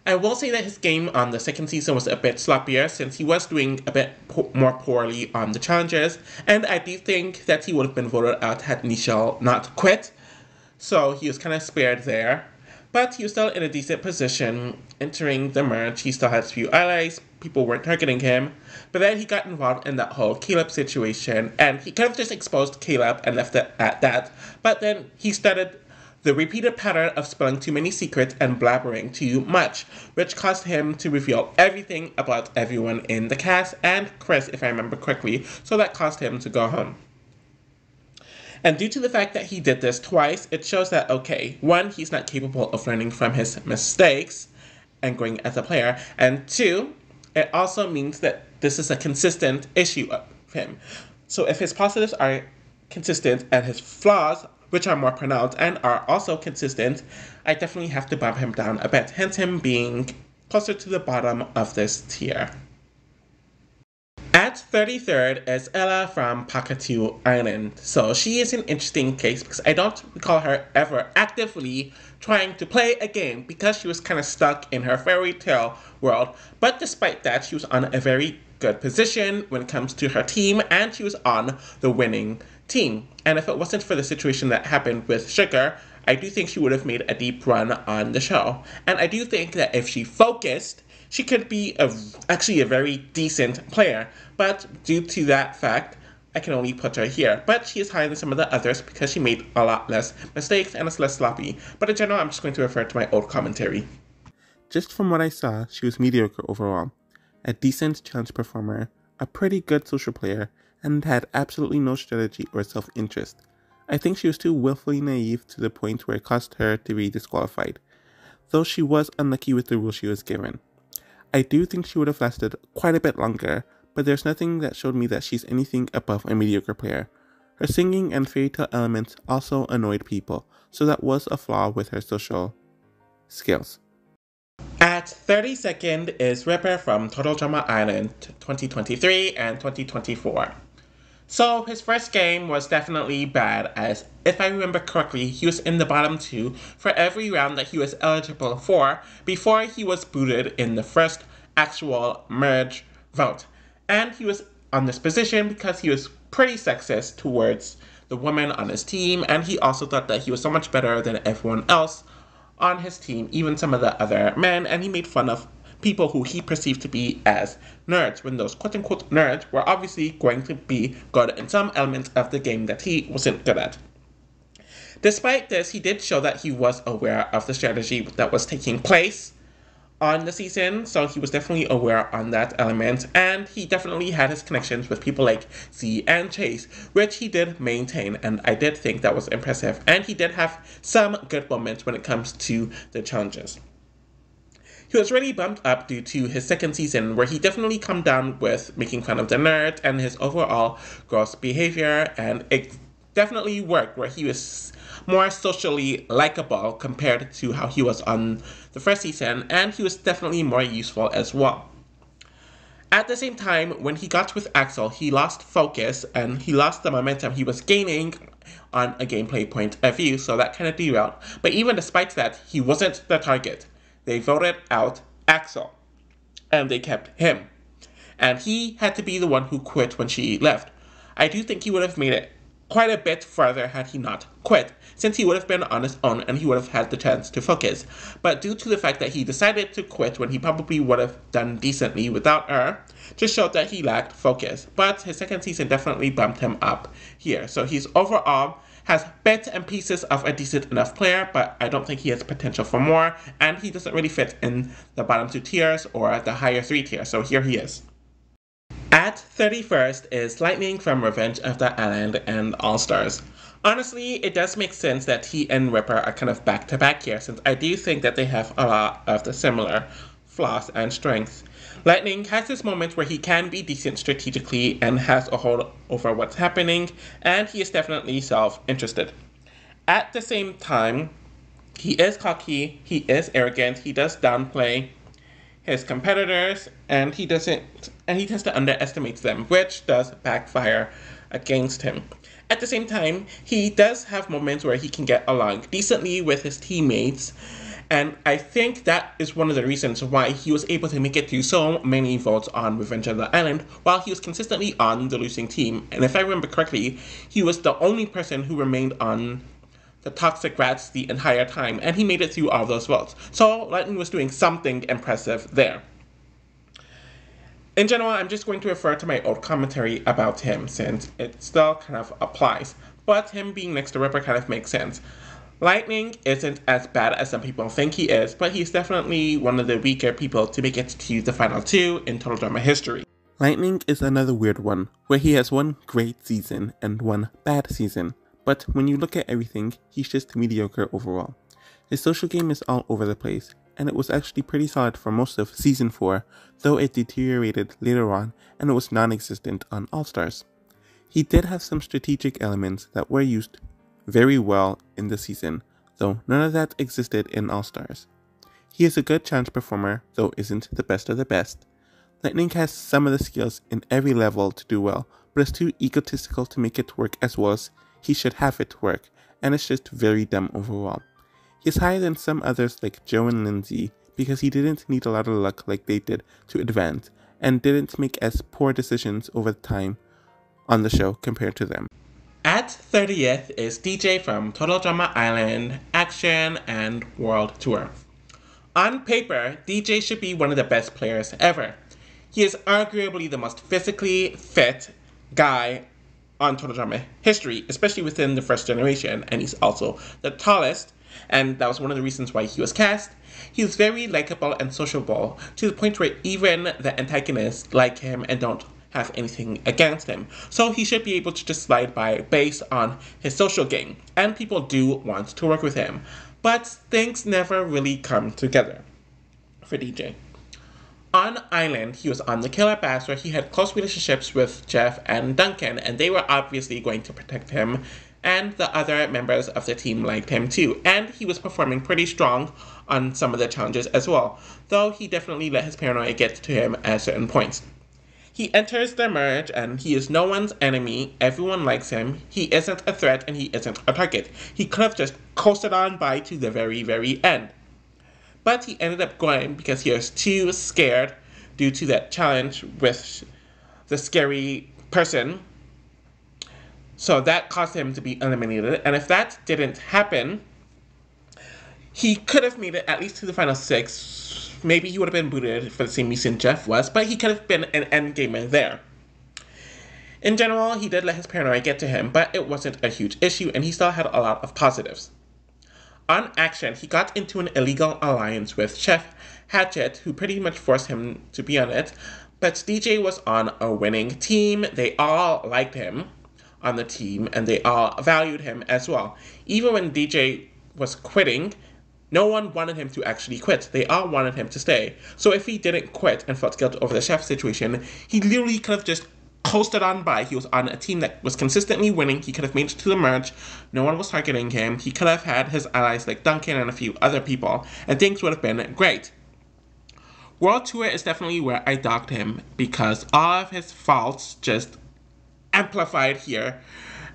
I will say that his game on the second season was a bit sloppier since he was doing a bit more poorly on the challenges, and I do think that he would have been voted out had Nichelle not quit, so he was kind of spared there. But he was still in a decent position entering the merge. He still had a few allies, people weren't targeting him. But then he got involved in that whole Caleb situation, and he could have just exposed Caleb and left it at that. But then he started the repeated pattern of spilling too many secrets and blabbering too much, which caused him to reveal everything about everyone in the cast and Chris, if I remember correctly, so that caused him to go home. And due to the fact that he did this twice, it shows that, okay, one, he's not capable of learning from his mistakes and growing as a player, and two, it also means that this is a consistent issue of him. So if his positives are consistent and his flaws, which are more pronounced and are also consistent, I definitely have to bump him down a bit, hence him being closer to the bottom of this tier. At 33rd is Ella from Pakatu Island. So she is an interesting case because I don't recall her ever actively trying to play a game because she was kind of stuck in her fairy tale world. But despite that, she was on a very good position when it comes to her team, and she was on the winning team. And if it wasn't for the situation that happened with Sugar, I do think she would have made a deep run on the show. And I do think that if she focused, she could be actually a very decent player. But due to that fact, I can only put her here. But she is higher than some of the others because she made a lot less mistakes and is less sloppy. But in general, I'm just going to refer to my old commentary. Just from what I saw, she was mediocre overall. A decent challenge performer, a pretty good social player, and had absolutely no strategy or self-interest. I think she was too willfully naive to the point where it caused her to be disqualified, though she was unlucky with the rules she was given. I do think she would have lasted quite a bit longer, but there's nothing that showed me that she's anything above a mediocre player. Her singing and fairy tale elements also annoyed people, so that was a flaw with her social skills. At 32nd is Ripper from Total Drama Island 2023 and 2024. So his first game was definitely bad, as if I remember correctly, he was in the bottom 2 for every round that he was eligible for before he was booted in the first actual merge vote. And he was on this position because he was pretty sexist towards the women on his team, and he also thought that he was so much better than everyone else on his team, even some of the other men, and he made fun of people who he perceived to be as nerds, when those quote-unquote nerds were obviously going to be good in some elements of the game that he wasn't good at. Despite this, he did show that he was aware of the strategy that was taking place on the season, so he was definitely aware on that element, and he definitely had his connections with people like Z and Chase, which he did maintain, and I did think that was impressive, and he did have some good moments when it comes to the challenges. He was really bumped up due to his second season, where he definitely come down with making fun of the nerd and his overall gross behavior, and it definitely worked, where he was more socially likable compared to how he was on the first season, and he was definitely more useful as well. At the same time, when he got with Axel, he lost focus and he lost the momentum he was gaining on a gameplay point of view, so that kind of derailed. But even despite that, he wasn't the target. They voted out Axel, and they kept him. And he had to be the one who quit when she left. I do think he would have made it quite a bit further had he not quit, since he would have been on his own and he would have had the chance to focus. But due to the fact that he decided to quit when he probably would have done decently without her, just showed that he lacked focus. But his second season definitely bumped him up here. So he's overall has bits and pieces of a decent enough player, but I don't think he has potential for more, and he doesn't really fit in the bottom 2 tiers or the higher 3 tiers, so here he is. At 31st is Lightning from Revenge of the Island and All-Stars. Honestly, it does make sense that he and Ripper are kind of back-to-back here, since I do think that they have a lot of the similar flaws and strengths. Lightning has this moment where he can be decent strategically and has a hold over what's happening, and he is definitely self-interested. At the same time, he is cocky, he is arrogant, he does downplay his competitors, and he tends to underestimate them, which does backfire against him. At the same time, he does have moments where he can get along decently with his teammates, and I think that is one of the reasons why he was able to make it through so many votes on Revenge of the Island while he was consistently on the losing team. And if I remember correctly, he was the only person who remained on the toxic rats the entire time, and he made it through all those votes. So Lightning was doing something impressive there. In general, I'm just going to refer to my old commentary about him since it still kind of applies. But him being next to Ripper kind of makes sense. Lightning isn't as bad as some people think he is, but he's definitely one of the weaker people to make it to the final two in Total Drama history. Lightning is another weird one, where he has one great season and one bad season, but when you look at everything, he's just mediocre overall. His social game is all over the place, and it was actually pretty solid for most of Season 4, though it deteriorated later on and it was non-existent on All-Stars. He did have some strategic elements that were used very well in the season, though none of that existed in All-Stars. He is a good challenge performer, though isn't the best of the best. Lightning has some of the skills in every level to do well, but is too egotistical to make it work as well as he should have it work, and it's just very dumb overall. He's higher than some others like Joe and Lindsay because he didn't need a lot of luck like they did to advance, and didn't make as poor decisions over time on the show compared to them. At 30th is DJ from Total Drama Island, Action, and World Tour. On paper, DJ should be one of the best players ever. He is arguably the most physically fit guy on Total Drama history, especially within the first generation, and he's also the tallest, and that was one of the reasons why he was cast. He was very likable and sociable, to the point where even the antagonists like him and don't have anything against him. So he should be able to just slide by based on his social game, and people do want to work with him. But things never really come together for DJ. On Island, he was on the Killer Bass where he had close relationships with Jeff and Duncan, and they were obviously going to protect him, and the other members of the team liked him too, and he was performing pretty strong on some of the challenges as well, though he definitely let his paranoia get to him at certain points. He enters the merge and he is no one's enemy, everyone likes him, he isn't a threat and he isn't a target. He could have just coasted on by to the very, very end. But he ended up going because he was too scared due to that challenge with the scary person. So that caused him to be eliminated. And if that didn't happen, he could have made it at least to the final 6. Maybe he would have been booted for the same reason Jeff was, but he could have been an endgamer there. In general, he did let his paranoia get to him, but it wasn't a huge issue and he still had a lot of positives. On Action, he got into an illegal alliance with Chef Hatchet, who pretty much forced him to be on it, but DJ was on a winning team. They all liked him on the team, and they all valued him as well. Even when DJ was quitting, no one wanted him to actually quit. They all wanted him to stay. So if he didn't quit and felt guilt over the chef situation, he literally could have just coasted on by. He was on a team that was consistently winning. He could have made it to the merge. No one was targeting him. He could have had his allies like Duncan and a few other people, and things would have been great. World Tour is definitely where I docked him because all of his faults just amplified here,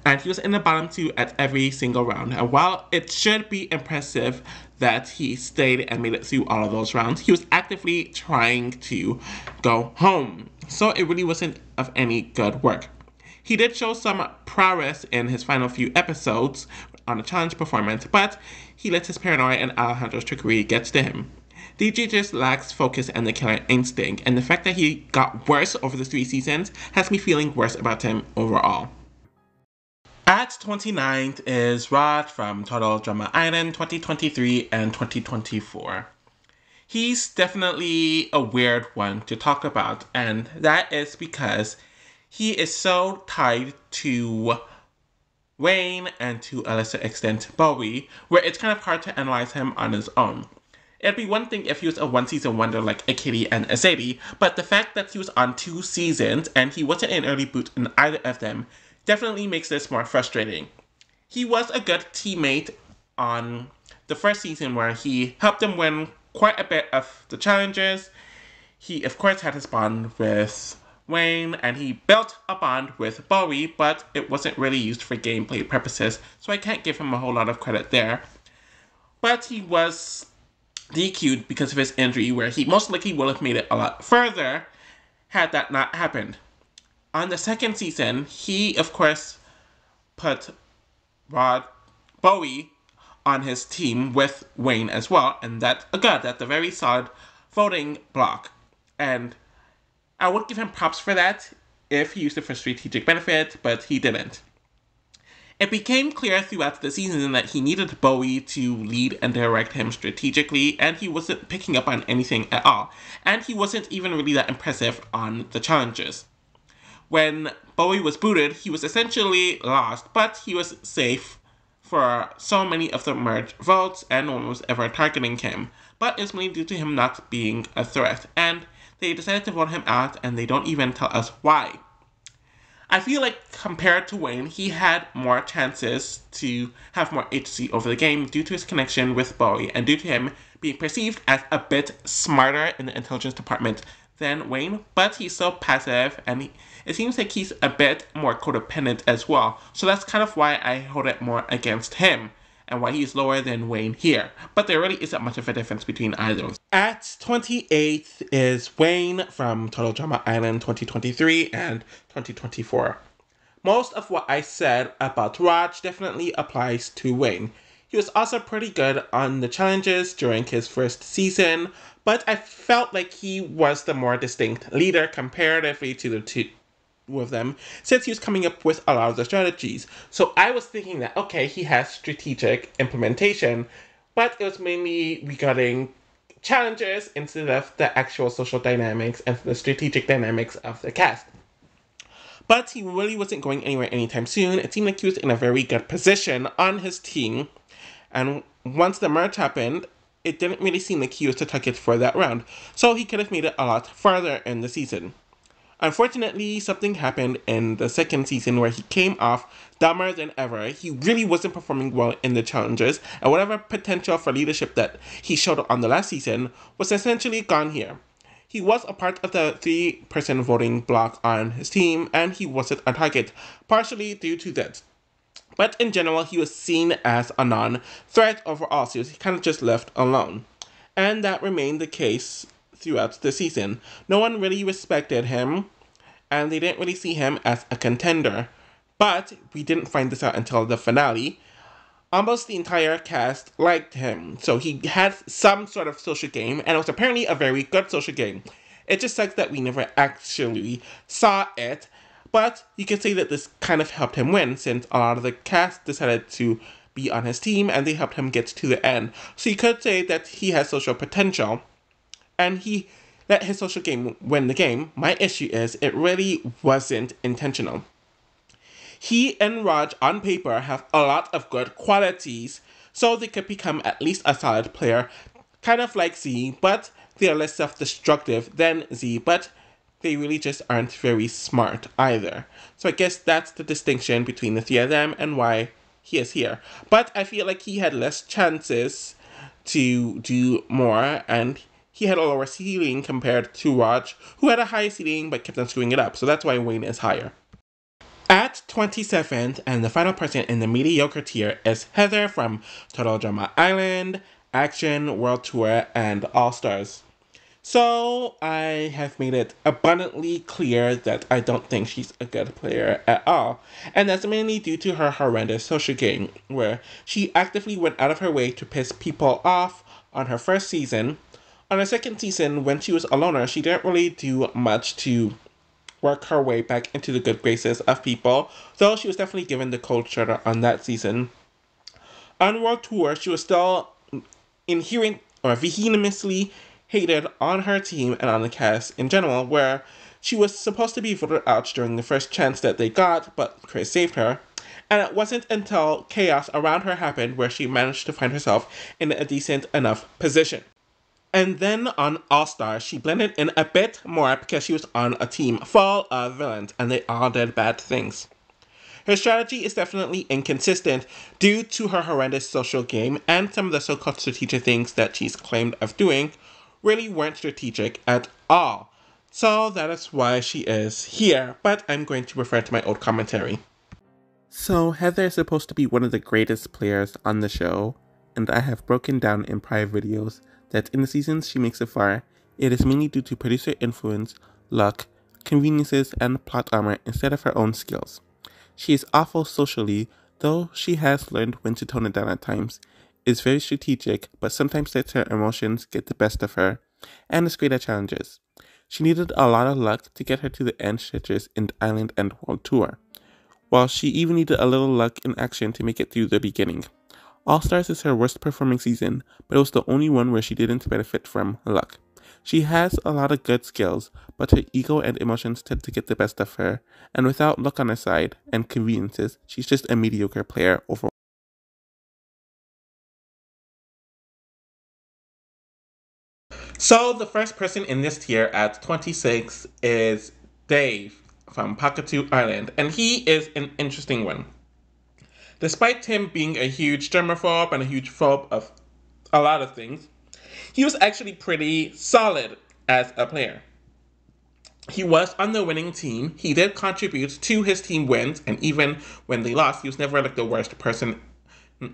and he was in the bottom 2 at every single round. And while it should be impressive that he stayed and made it through all of those rounds, he was actively trying to go home. So it really wasn't of any good work. He did show some prowess in his final few episodes on a challenge performance, but he let his paranoia and Alejandro's trickery get to him. DJ just lacks focus and the killer instinct, and the fact that he got worse over the 3 seasons has me feeling worse about him overall. At 29th is Rod from Total Drama Island 2023 and 2024. He's definitely a weird one to talk about, and that is because he is so tied to Wayne and to a lesser extent Bowie, where it's kind of hard to analyze him on his own. It'd be one thing if he was a one-season wonder like a Kitty and a Sadie, but the fact that he was on 2 seasons and he wasn't an early boot in either of them definitely makes this more frustrating. He was a good teammate on the first season where he helped them win quite a bit of the challenges. He, of course, had his bond with Wayne, and he built a bond with Bowie, but it wasn't really used for gameplay purposes, so I can't give him a whole lot of credit there. But he was DQ'd because of his injury, where he most likely would have made it a lot further had that not happened. On the second season, he, of course, put Bowie on his team with Wayne as well, and that's a very solid voting block. And I would give him props for that if he used it for strategic benefit, but he didn't. It became clear throughout the season that he needed Bowie to lead and direct him strategically, and he wasn't picking up on anything at all. And he wasn't even really that impressive on the challenges. When Bowie was booted, he was essentially lost, but he was safe for so many of the merge votes, and no one was ever targeting him. But it's mainly due to him not being a threat, and they decided to vote him out, and they don't even tell us why. I feel like compared to Wayne, he had more chances to have more agency over the game due to his connection with Bowie and due to him being perceived as a bit smarter in the intelligence department than Wayne, but he's so passive and it seems like he's a bit more codependent as well. So that's kind of why I hold it more against him and why he's lower than Wayne here. But there really isn't much of a difference between either. At 28th is Wayne from Total Drama Island 2023 and 2024. Most of what I said about Raj definitely applies to Wayne. He was also pretty good on the challenges during his first season, but I felt like he was the more distinct leader comparatively to the two of them, since he was coming up with a lot of the strategies. So I was thinking that, okay, he has strategic implementation, but it was mainly regarding challenges instead of the actual social dynamics and the strategic dynamics of the cast. But he really wasn't going anywhere anytime soon. It seemed like he was in a very good position on his team, and once the merge happened, it didn't really seem like he was the target for that round, so he could have made it a lot farther in the season. Unfortunately, something happened in the second season where he came off dumber than ever. He really wasn't performing well in the challenges, and whatever potential for leadership that he showed on the last season was essentially gone here. He was a part of the 3-person voting block on his team, and he wasn't a target, partially due to that. But in general, he was seen as a non-threat overall, so he was kind of just left alone. And that remained the case throughout the season. No one really respected him, and they didn't really see him as a contender. But we didn't find this out until the finale. Almost the entire cast liked him, so he had some sort of social game, and it was apparently a very good social game. It just sucks that we never actually saw it, but you can say that this kind of helped him win, since a lot of the cast decided to be on his team, and they helped him get to the end. So you could say that he has social potential, and he let his social game win the game. My issue is it really wasn't intentional. He and Raj on paper have a lot of good qualities, so they could become at least a solid player, kind of like Z, but they are less self-destructive than Z, but they really just aren't very smart either. So I guess that's the distinction between the three of them and why he is here. But I feel like he had less chances to do more, and he had a lower ceiling compared to Raj, who had a high ceiling but kept on screwing it up. So that's why Wayne is higher. At 27th, and the final person in the mediocre tier, is Heather from Total Drama Island, Action, World Tour, and All Stars. So I have made it abundantly clear that I don't think she's a good player at all. And that's mainly due to her horrendous social game, where she actively went out of her way to piss people off on her first season. On her second season, when she was a loner, she didn't really do much to work her way back into the good graces of people, though she was definitely given the cold shoulder on that season. On World Tour, she was still vehemently hated on her team and on the cast in general, where she was supposed to be voted out during the first chance that they got, but Chris saved her. And it wasn't until chaos around her happened where she managed to find herself in a decent enough position. And then on All Stars, she blended in a bit more because she was on a team full of villains and they all did bad things. Her strategy is definitely inconsistent due to her horrendous social game, and some of the so-called strategic things that she's claimed of doing really weren't strategic at all. So that is why she is here, but I'm going to refer to my old commentary. So Heather is supposed to be one of the greatest players on the show, and I have broken down in prior videos that in the seasons she makes so far, it is mainly due to producer influence, luck, conveniences, and plot armor instead of her own skills. She is awful socially, though she has learned when to tone it down at times, is very strategic, but sometimes lets her emotions get the best of her, and is great at challenges. She needed a lot of luck to get her to the end stretches in the Island and World Tour, while she even needed a little luck in action to make it through the beginning. All Stars is her worst performing season, but it was the only one where she didn't benefit from luck. She has a lot of good skills, but her ego and emotions tend to get the best of her, and without luck on her side and conveniences, she's just a mediocre player overall. So the first person in this tier at 26 is Dave from Pakatu Island, and he is an interesting one. Despite him being a huge germaphobe and a huge phobe of a lot of things, he was actually pretty solid as a player. He was on the winning team. He did contribute to his team wins, and even when they lost, he was never like the worst person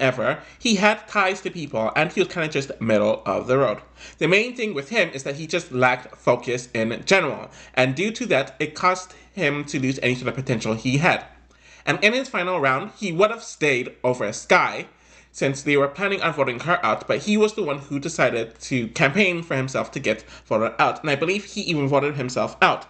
ever. He had ties to people, and he was kind of just middle of the road. The main thing with him is that he just lacked focus in general, and due to that, it caused him to lose any sort of potential he had. And in his final round, he would have stayed over Sky, since they were planning on voting her out, but he was the one who decided to campaign for himself to get voted out, and I believe he even voted himself out.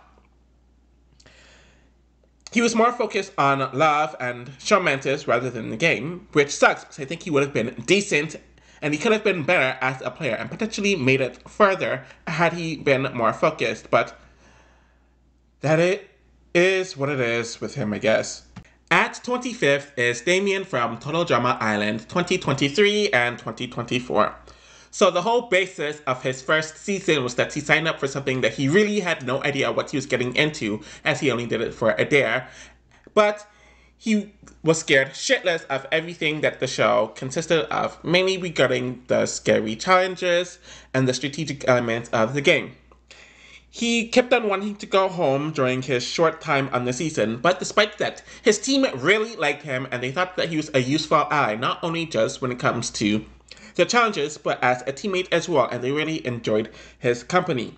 He was more focused on love and show mantis rather than the game, which sucks because I think he would have been decent and he could have been better as a player and potentially made it further had he been more focused, but that it is what it is with him, I guess. At 25th is Damien from Total Drama Island 2023 and 2024. So the whole basis of his first season was that he signed up for something that he really had no idea what he was getting into, as he only did it for a dare. But he was scared shitless of everything that the show consisted of, mainly regarding the scary challenges and the strategic elements of the game. He kept on wanting to go home during his short time on the season, but despite that, his team really liked him and they thought that he was a useful ally, not only just when it comes to the challenges, but as a teammate as well, and they really enjoyed his company.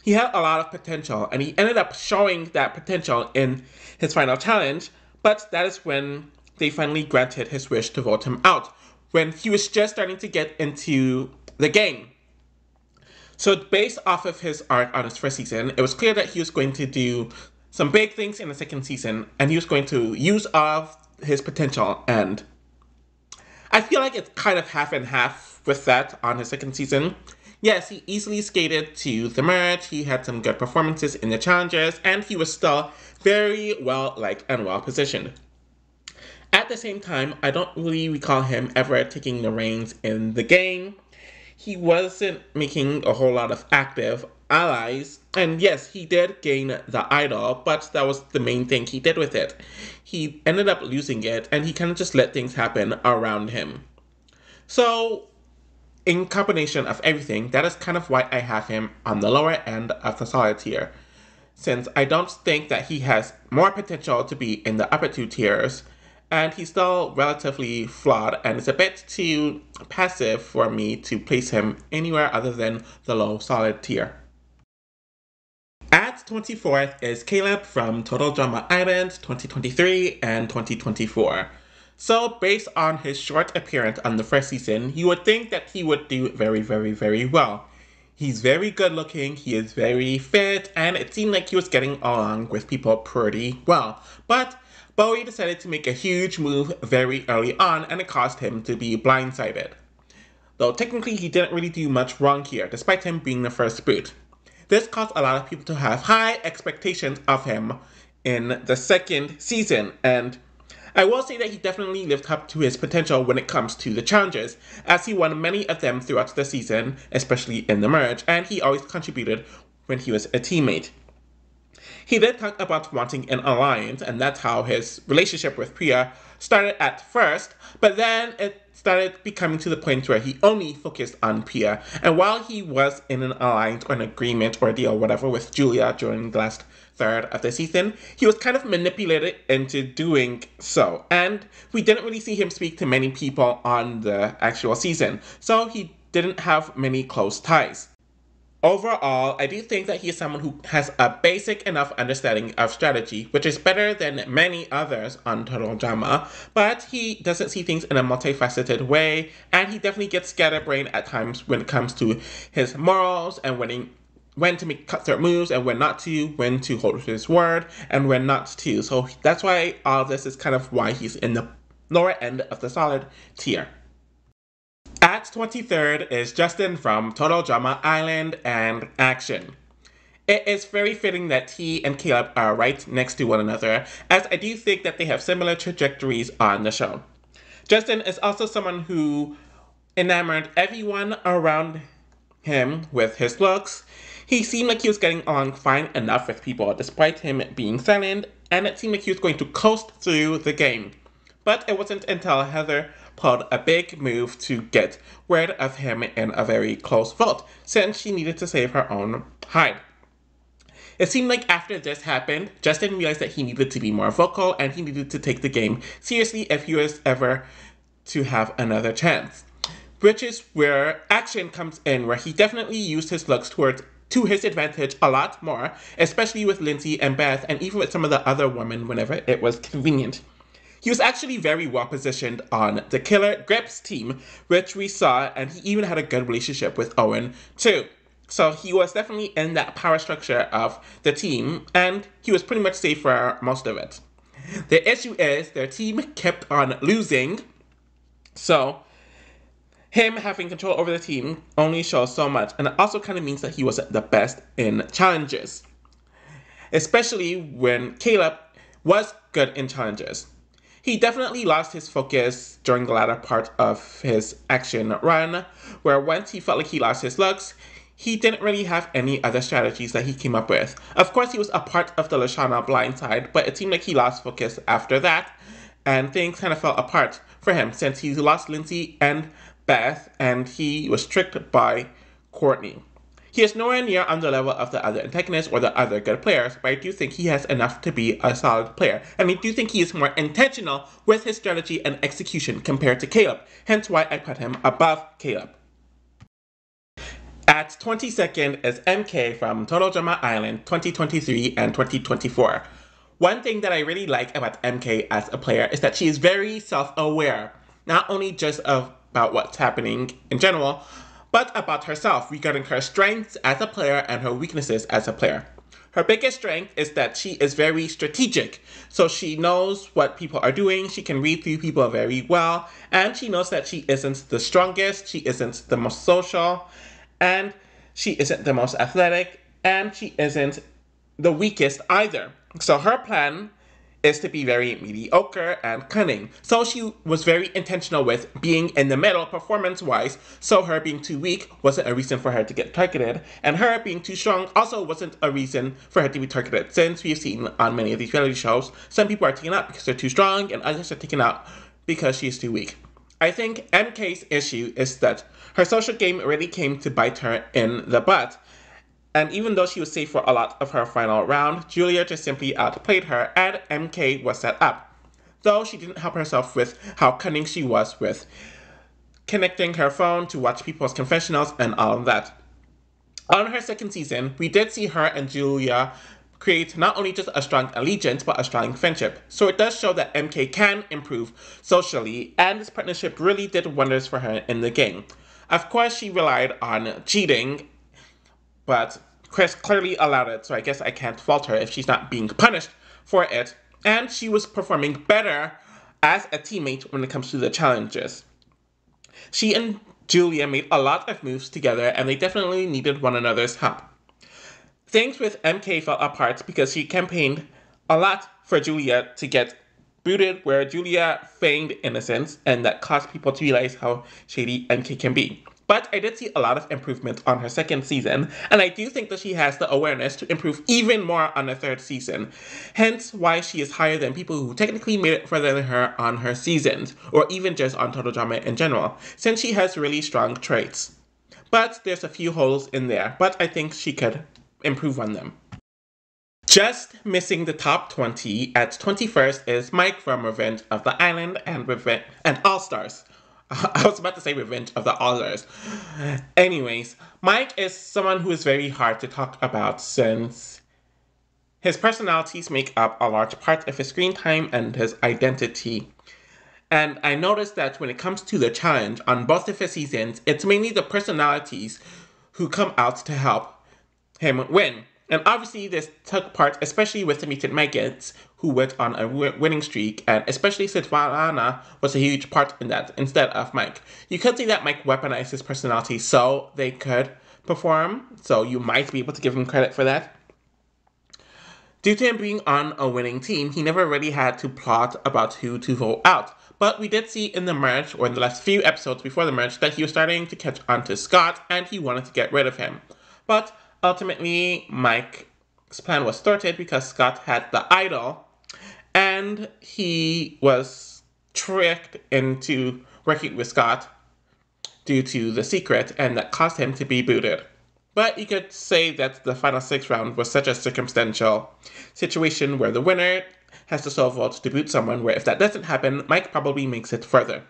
He had a lot of potential, and he ended up showing that potential in his final challenge, but that is when they finally granted his wish to vote him out, when he was just starting to get into the game. So based off of his arc on his first season, it was clear that he was going to do some big things in the second season, and he was going to use off his potential, and I feel like it's kind of half and half with that on his second season. Yes, he easily skated to the merge, he had some good performances in the challenges, and he was still very well liked and well positioned. At the same time, I don't really recall him ever taking the reins in the game. He wasn't making a whole lot of active allies, and yes, he did gain the idol, but that was the main thing he did with it. He ended up losing it, and he kind of just let things happen around him. So, in combination of everything, that is kind of why I have him on the lower end of the solid tier, since I don't think that he has more potential to be in the upper two tiers, and he's still relatively flawed and it's a bit too passive for me to place him anywhere other than the low solid tier. At 24th is Caleb from Total Drama Island 2023 and 2024. So based on his short appearance on the first season, you would think that he would do very, very, very well. He's very good looking, he is very fit, and it seemed like he was getting along with people pretty well. But Bowie decided to make a huge move very early on, and it caused him to be blindsided. Though technically he didn't really do much wrong here, despite him being the first boot. This caused a lot of people to have high expectations of him in the second season, and I will say that he definitely lived up to his potential when it comes to the challenges, as he won many of them throughout the season, especially in the merge, and he always contributed when he was a teammate. He did talk about wanting an alliance, and that's how his relationship with Priya started at first, but then it started becoming to the point where he only focused on Priya, and while he was in an alliance or an agreement or a deal, whatever, with Julia during the last third of the season, he was kind of manipulated into doing so, and we didn't really see him speak to many people on the actual season, so he didn't have many close ties. Overall, I do think that he is someone who has a basic enough understanding of strategy, which is better than many others on Total Drama, but he doesn't see things in a multifaceted way, and he definitely gets scatterbrained at times when it comes to his morals and winning when to make cutthroat moves and when not to, when to hold his word and when not to. So that's why all this is kind of why he's in the lower end of the solid tier. At 23rd is Justin from Total Drama Island and Action. It is very fitting that he and Caleb are right next to one another, as I do think that they have similar trajectories on the show. Justin is also someone who enamored everyone around him with his looks. He seemed like he was getting along fine enough with people despite him being silent, and it seemed like he was going to coast through the game. But it wasn't until Heather pulled a big move to get rid of him in a very close vote, since she needed to save her own hide. It seemed like after this happened, Justin realized that he needed to be more vocal and he needed to take the game seriously if he was ever to have another chance. Which is where Action comes in, where he definitely used his looks to his advantage a lot more, especially with Lindsay and Beth, and even with some of the other women whenever it was convenient. He was actually very well positioned on the Killer Grips team, which we saw, and he even had a good relationship with Owen too. So he was definitely in that power structure of the team, and he was pretty much safe for most of it. The issue is their team kept on losing, so him having control over the team only shows so much, and it also kind of means that he wasn't the best in challenges. Especially when Caleb was good in challenges. He definitely lost his focus during the latter part of his action run, where once he felt like he lost his looks, he didn't really have any other strategies that he came up with. Of course, he was a part of the Lashana blindside, but it seemed like he lost focus after that, and things kind of fell apart for him since he lost Lindsay and Beth, and he was tricked by Courtney. He is nowhere near on the level of the other antagonists or the other good players, but I do think he has enough to be a solid player, and I do think he is more intentional with his strategy and execution compared to Caleb, hence why I put him above Caleb. At 22nd is MK from Total Drama Island 2023 and 2024. One thing that I really like about MK as a player is that she is very self-aware, not only just about what's happening in general, but about herself regarding her strengths as a player and her weaknesses as a player. Her biggest strength is that she is very strategic, so she knows what people are doing, she can read through people very well, and she knows that she isn't the strongest, she isn't the most social, and she isn't the most athletic, and she isn't the weakest either. So her plan is to be very mediocre and cunning. So she was very intentional with being in the middle performance-wise, so her being too weak wasn't a reason for her to get targeted, and her being too strong also wasn't a reason for her to be targeted, since we've seen on many of these reality shows, some people are taken out because they're too strong, and others are taken out because she's too weak. I think MK's issue is that her social game really came to bite her in the butt. And even though she was safe for a lot of her final round, Julia just simply outplayed her and MK was set up. Though she didn't help herself with how cunning she was with connecting her phone to watch people's confessionals and all of that. On her second season, we did see her and Julia create not only just a strong allegiance, but a strong friendship. So it does show that MK can improve socially, and this partnership really did wonders for her in the game. Of course, she relied on cheating, but Chris clearly allowed it, so I guess I can't fault her if she's not being punished for it. And she was performing better as a teammate when it comes to the challenges. She and Julia made a lot of moves together, and they definitely needed one another's help. Things with MK fell apart because she campaigned a lot for Julia to get booted, where Julia feigned innocence, and that caused people to realize how shady MK can be. But I did see a lot of improvement on her second season, and I do think that she has the awareness to improve even more on the third season. Hence why she is higher than people who technically made it further than her on her seasons, or even just on Total Drama in general, since she has really strong traits. But there's a few holes in there, but I think she could improve on them. Just missing the top 20 at 21st is Mike from Revenge of the Island and All Stars. I was about to say Revenge of the All-Stars. Anyways, Mike is someone who is very hard to talk about since his personalities make up a large part of his screen time and his identity. And I noticed that when it comes to the challenge on both of his seasons, it's mainly the personalities who come out to help him win. And obviously, this took part, especially with the mutant Megas, who went on a winning streak, and especially Svetlana was a huge part in that, instead of Mike. You could say that Mike weaponized his personality so they could perform, so you might be able to give him credit for that. Due to him being on a winning team, he never really had to plot about who to vote out. But we did see in the merge, or in the last few episodes before the merge, that he was starting to catch on to Scott, and he wanted to get rid of him. But ultimately, Mike's plan was thwarted because Scott had the idol, and he was tricked into working with Scott due to the secret, and that caused him to be booted. But you could say that the final 6 round was such a circumstantial situation where the winner has to sole vote to boot someone, where if that doesn't happen, Mike probably makes it further.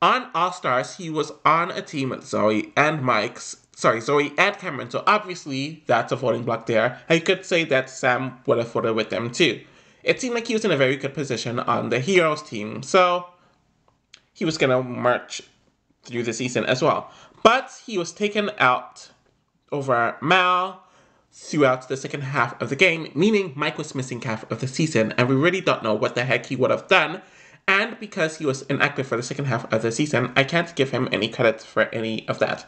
On All Stars, he was on a team with Zoe and Cameron, so obviously that's a voting block there. I could say that Sam would have voted with them too. It seemed like he was in a very good position on the Heroes team, so he was gonna march through the season as well. But he was taken out over Mal throughout the second half of the game, meaning Mike was missing half of the season, and we really don't know what the heck he would have done. And because he was inactive for the second half of the season, I can't give him any credit for any of that.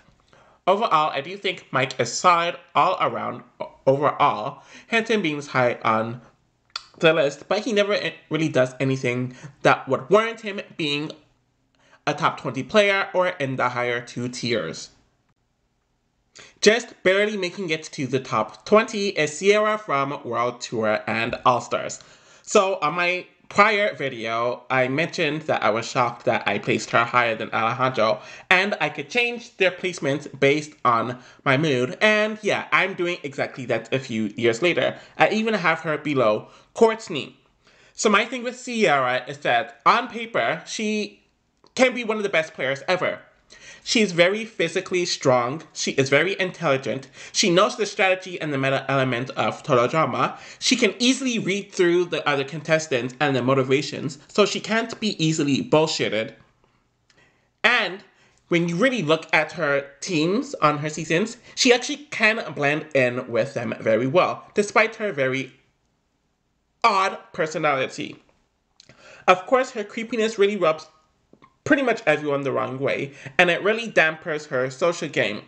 Overall, I do think Mike is solid all around overall, hence him being high on the list, but he never really does anything that would warrant him being a top 20 player or in the higher 2 tiers. Just barely making it to the top 20 is Sierra from World Tour and All-Stars. So on my prior video, I mentioned that I was shocked that I placed her higher than Alejandro, and I could change their placement based on my mood, and yeah, I'm doing exactly that a few years later. I even have her below Courtney. So my thing with Sierra is that on paper, she can be one of the best players ever. She is very physically strong, she is very intelligent, she knows the strategy and the meta element of total drama, she can easily read through the other contestants and their motivations, so she can't be easily bullshitted. And when you really look at her teams on her seasons, she actually can blend in with them very well, despite her very odd personality. Of course, her creepiness really rubs pretty much everyone the wrong way, and it really dampers her social game.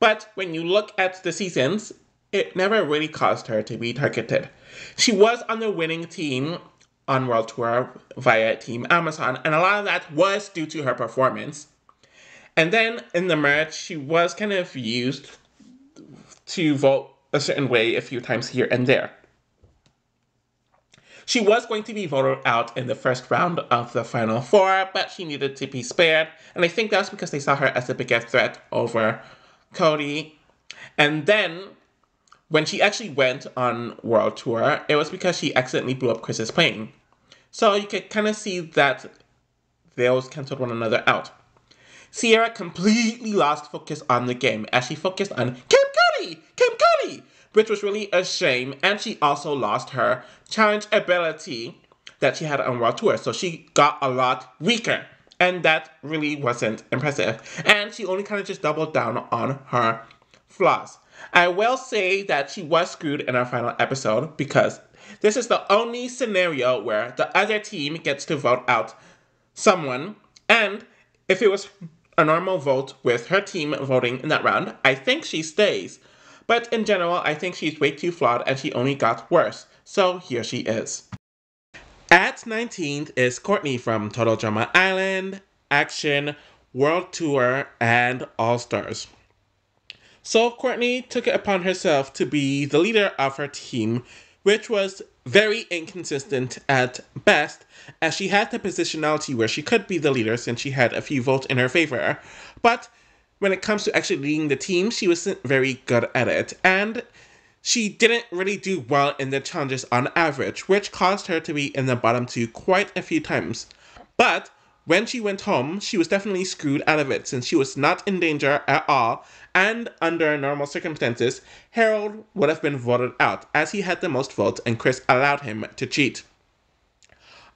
But when you look at the seasons, it never really caused her to be targeted. She was on the winning team on World Tour via Team Amazon, and a lot of that was due to her performance. And then in the merge, she was kind of used to vote a certain way a few times here and there. She was going to be voted out in the first round of the Final Four, but she needed to be spared, and I think that's because they saw her as a bigger threat over Cody. And then, when she actually went on World Tour, it was because she accidentally blew up Chris's plane. So you could kind of see that those canceled one another out. Sierra completely lost focus on the game as she focused on Kim Cody, which was really a shame, and she also lost her challenge ability that she had on World Tour, so she got a lot weaker, and that really wasn't impressive, and she only kind of just doubled down on her flaws. I will say that she was screwed in our final episode, because this is the only scenario where the other team gets to vote out someone, and if it was a normal vote with her team voting in that round, I think she stays. But in general, I think she's way too flawed and she only got worse. So here she is. At 19th is Courtney from Total Drama Island, Action, World Tour, and All Stars. So Courtney took it upon herself to be the leader of her team, which was very inconsistent at best, as she had the positionality where she could be the leader since she had a few votes in her favor. But when it comes to actually leading the team, she wasn't very good at it, and she didn't really do well in the challenges on average, which caused her to be in the bottom 2 quite a few times. But when she went home, she was definitely screwed out of it since she was not in danger at all, and under normal circumstances, Harold would have been voted out as he had the most votes and Chris allowed him to cheat.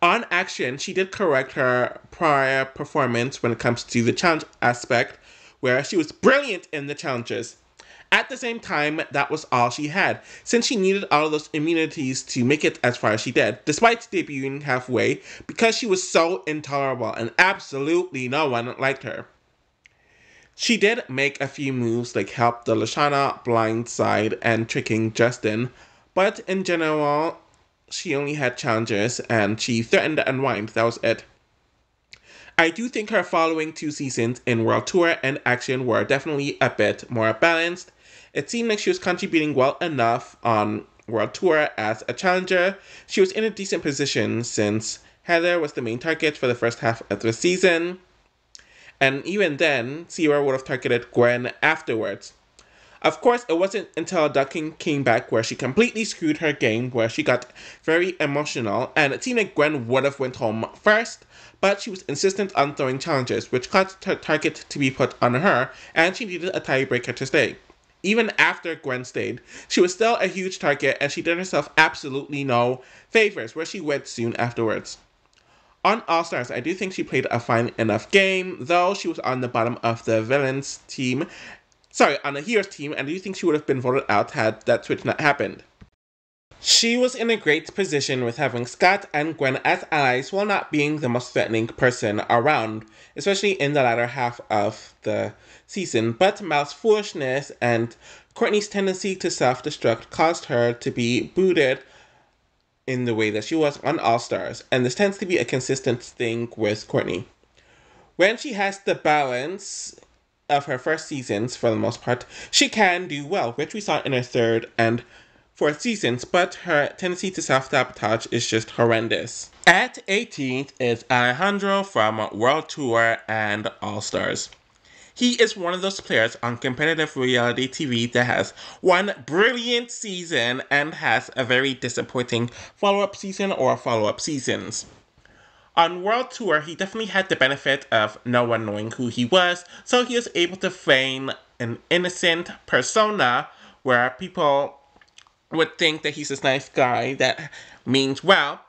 On Action, she did correct her prior performance when it comes to the challenge aspect, where she was brilliant in the challenges. At the same time, that was all she had, since she needed all of those immunities to make it as far as she did, despite debuting halfway, because she was so intolerable and absolutely no one liked her. She did make a few moves like help the Lashana blindside and tricking Justin, but in general, she only had challenges and she threatened to unwind. That was it. I do think her following 2 seasons in World Tour and Action were definitely a bit more balanced. It seemed like she was contributing well enough on World Tour as a challenger. She was in a decent position since Heather was the main target for the first half of the season. And even then, Sierra would have targeted Gwen afterwards. Of course, it wasn't until Ducking came back where she completely screwed her game, where she got very emotional, and it seemed like Gwen would have went home first, but she was insistent on throwing challenges, which caused her target to be put on her, and she needed a tiebreaker to stay. Even after Gwen stayed, she was still a huge target, and she did herself absolutely no favors, where she went soon afterwards. On All-Stars, I do think she played a fine enough game, though she was on the bottom of the villains team. Sorry, on the heroes team, and I do think she would have been voted out had that switch not happened. She was in a great position with having Scott and Gwen as allies while not being the most threatening person around, especially in the latter half of the season, but Mal's foolishness and Courtney's tendency to self-destruct caused her to be booted in the way that she was on All-Stars, and this tends to be a consistent thing with Courtney. When she has the balance of her first seasons, for the most part, she can do well, which we saw in her third and fourth seasons, but her tendency to self-sabotage is just horrendous. At 18th is Alejandro from World Tour and All-Stars. He is one of those players on competitive reality TV that has one brilliant season and has a very disappointing follow-up season or follow-up seasons. On World Tour, he definitely had the benefit of no one knowing who he was, so he was able to feign an innocent persona where people would think that he's this nice guy that means well,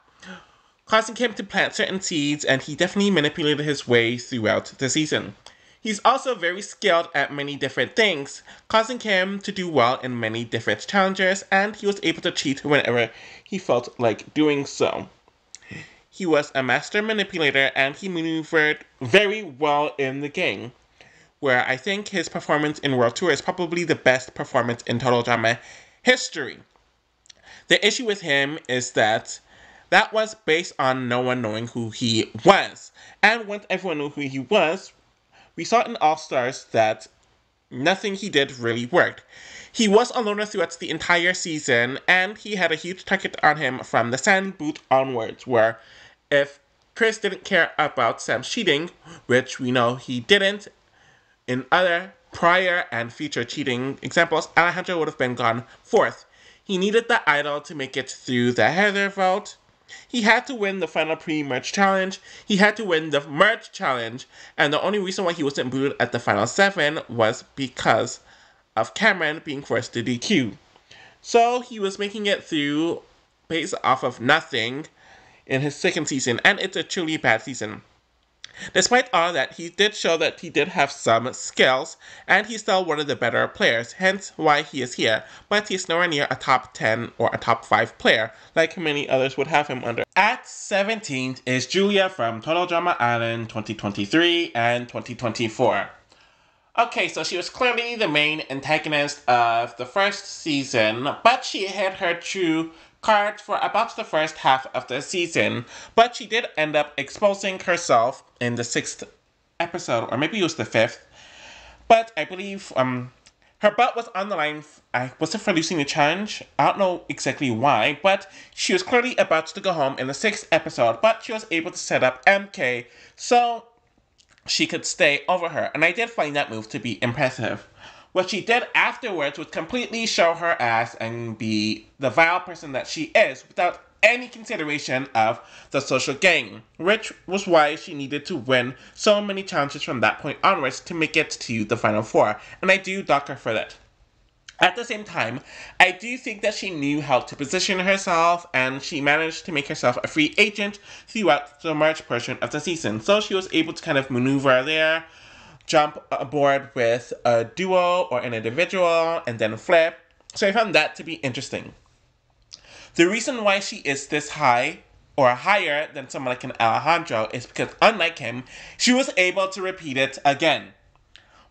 causing him to plant certain seeds, and he definitely manipulated his way throughout the season. He's also very skilled at many different things, causing him to do well in many different challenges, and he was able to cheat whenever he felt like doing so. He was a master manipulator, and he maneuvered very well in the game, where I think his performance in World Tour is probably the best performance in Total Drama history. The issue with him is that was based on no one knowing who he was, and once everyone knew who he was, we saw in All-Stars that nothing he did really worked. He was a loner throughout the entire season, and he had a huge target on him from the sand boot onwards, where if Chris didn't care about Sam's cheating, which we know he didn't, in other prior and future cheating examples, Alejandro would have been gone fourth. He needed the idol to make it through the Heather vote. He had to win the final pre-merge challenge, he had to win the merge challenge, and the only reason why he wasn't booted at the final 7 was because of Cameron being forced to DQ. So he was making it through based off of nothing in his second season, and it's a truly bad season. Despite all that, he did show that he did have some skills, and he's still one of the better players, hence why he is here, but he's nowhere near a top 10 or a top 5 player, like many others would have him under. At 17th is Julia from Total Drama Island 2023 and 2024. Okay, so she was clearly the main antagonist of the first season, but she had her true card for about the first half of the season, but she did end up exposing herself in the 6th episode, or maybe it was the 5th, but I believe her butt was on the line. Was it for losing the challenge? I don't know exactly why, but she was clearly about to go home in the 6th episode, but she was able to set up MK so she could stay over her, and I did find that move to be impressive. What she did afterwards was completely show her ass and be the vile person that she is without any consideration of the social game, which was why she needed to win so many challenges from that point onwards to make it to the final 4, and I do dock her for that. At the same time, I do think that she knew how to position herself, and she managed to make herself a free agent throughout the merge portion of the season, so she was able to kind of maneuver there jump aboard with a duo or an individual and then flip. So I found that to be interesting. The reason why she is this high or higher than someone like an Alejandro is because, unlike him, she was able to repeat it again.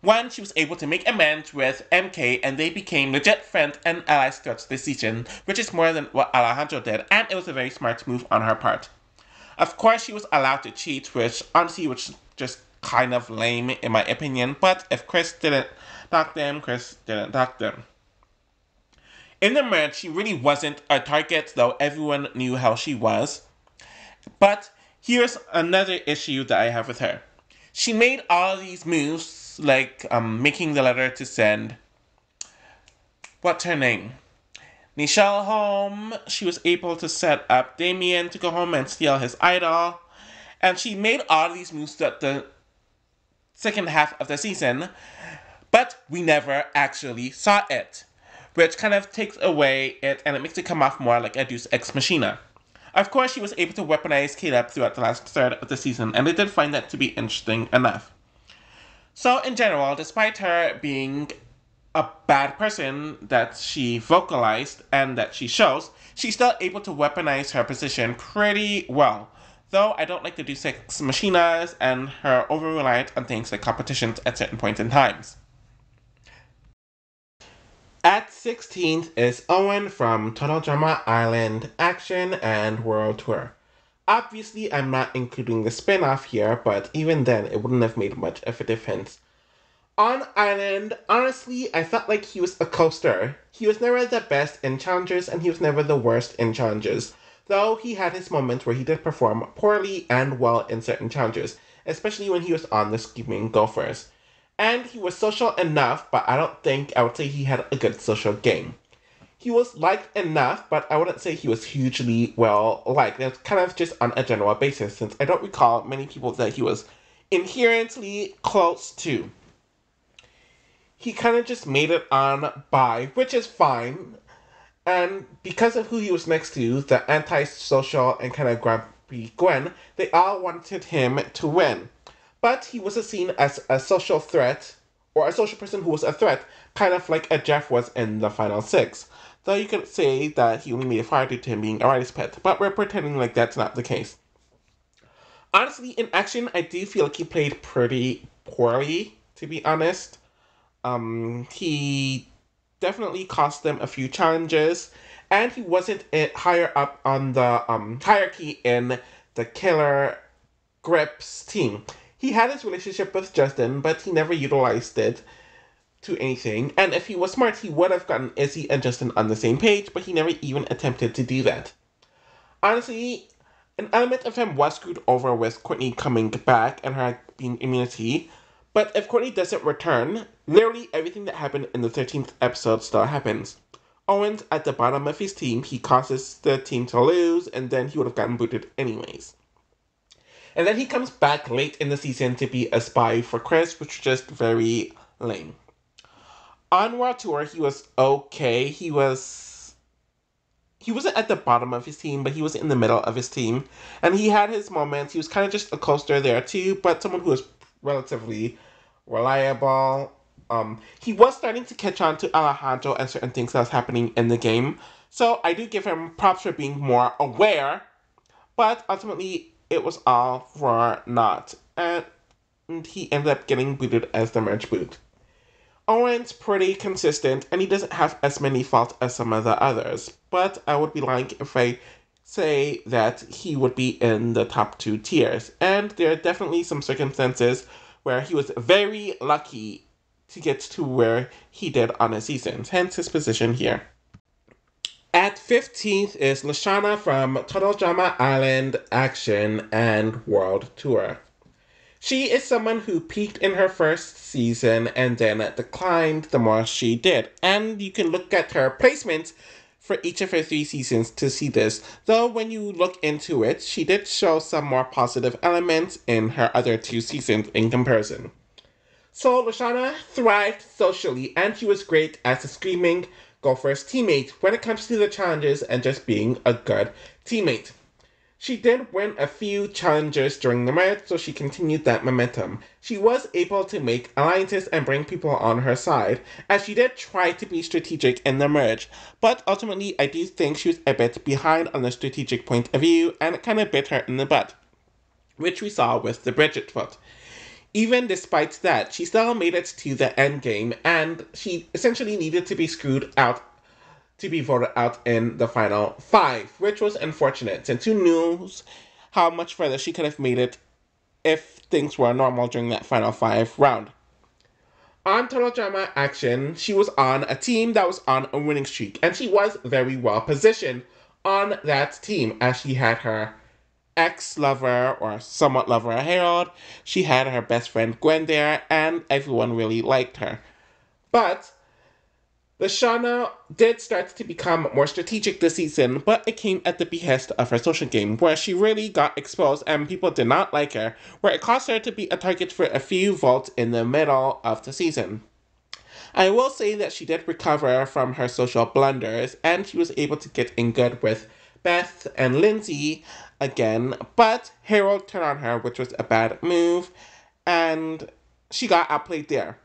One, she was able to make amends with MK and they became legit friends and allies throughout the season, which is more than what Alejandro did, and it was a very smart move on her part. Of course, she was allowed to cheat, which honestly was just kind of lame in my opinion, but if Chris didn't dock them, Chris didn't dock them. In the merge, she really wasn't a target, though everyone knew how she was. But here's another issue that I have with her. She made all these moves, like making the letter to send, what's her name? Nichelle home. She was able to set up Damien to go home and steal his idol. And she made all these moves throughout the second half of the season, but we never actually saw it, which kind of takes away it and it makes it come off more like a Deus Ex Machina. Of course, she was able to weaponize Caleb throughout the last third of the season, and I did find that to be interesting enough. So, in general, despite her being a bad person that she vocalized and that she shows, she's still able to weaponize her position pretty well. Though I don't like the Deus Ex Machinas and her over-reliance on things like competitions at certain points in times. At 16th is Owen from Total Drama Island Action and World Tour. Obviously, I'm not including the spin-off here, but even then, it wouldn't have made much of a difference. On Island, honestly, I felt like he was a coaster. He was never the best in challenges, and he was never the worst in challenges, though he had his moments where he did perform poorly and well in certain challenges, especially when he was on the Screaming Gophers. And he was social enough, but I don't think I would say he had a good social game. He was liked enough, but I wouldn't say he was hugely well liked. That's kind of just on a general basis, since I don't recall many people that he was inherently close to. He kind of just made it on by, which is fine. And because of who he was next to, the antisocial and kind of grumpy Gwen, they all wanted him to win. But he was seen as a social threat, or a social person who was a threat, kind of like a Jeff was in the Final Six. Though you could say that he only made a fire due to him being a writer's pet, but we're pretending like that's not the case. Honestly, in action, I do feel like he played pretty poorly, to be honest. He definitely cost them a few challenges, and he wasn't higher up on the hierarchy in the Killer Grips team. He had his relationship with Justin, but he never utilized it to anything. And if he was smart, he would have gotten Izzy and Justin on the same page, but he never even attempted to do that. Honestly, an element of him was screwed over with Courtney coming back and her being immunity. But if Courtney doesn't return, literally everything that happened in the 13th episode still happens. Owen's at the bottom of his team, he causes the team to lose, and then he would have gotten booted anyways. And then he comes back late in the season to be a spy for Chris, which was just very lame. On World Tour, he was okay. He wasn't at the bottom of his team, but he was in the middle of his team. And he had his moments. He was kind of just a coaster there too, but someone who was relatively reliable. He was starting to catch on to Alejandro and certain things that was happening in the game. So I do give him props for being more aware, but ultimately it was all for naught. And he ended up getting booted as the merge boot. Owen's pretty consistent, and he doesn't have as many faults as some of the others, but I would be lying if I say that he would be in the top 2 tiers, and there are definitely some circumstances where he was very lucky to get to where he did on his seasons, hence his position here. At 15th is Lashana from Total Drama Island Action and World Tour. She is someone who peaked in her first season and then declined the more she did. And you can look at her placements for each of her 3 seasons to see this. Though when you look into it, she did show some more positive elements in her other 2 seasons in comparison. So Lashana thrived socially, and she was great as a Screaming Gopher's teammate when it comes to the challenges and just being a good teammate. She did win a few challenges during the merge, so she continued that momentum. She was able to make alliances and bring people on her side, as she did try to be strategic in the merge, but ultimately I do think she was a bit behind on the strategic point of view, and it kind of bit her in the butt, which we saw with the Bridget foot. Even despite that, she still made it to the end game, and she essentially needed to be screwed out to be voted out in the final 5, which was unfortunate, since who knows how much further she could have made it if things were normal during that final 5 round. On Total Drama Action, she was on a team that was on a winning streak, and she was very well positioned on that team, as she had her ex-lover, or somewhat lover, Harold. She had her best friend Gwen there, and everyone really liked her. But Lashana did start to become more strategic this season, but it came at the behest of her social game, where she really got exposed and people did not like her, where it caused her to be a target for a few votes in the middle of the season. I will say that she did recover from her social blunders, and she was able to get in good with Beth and Lindsay again, but Harold turned on her, which was a bad move, and she got outplayed there.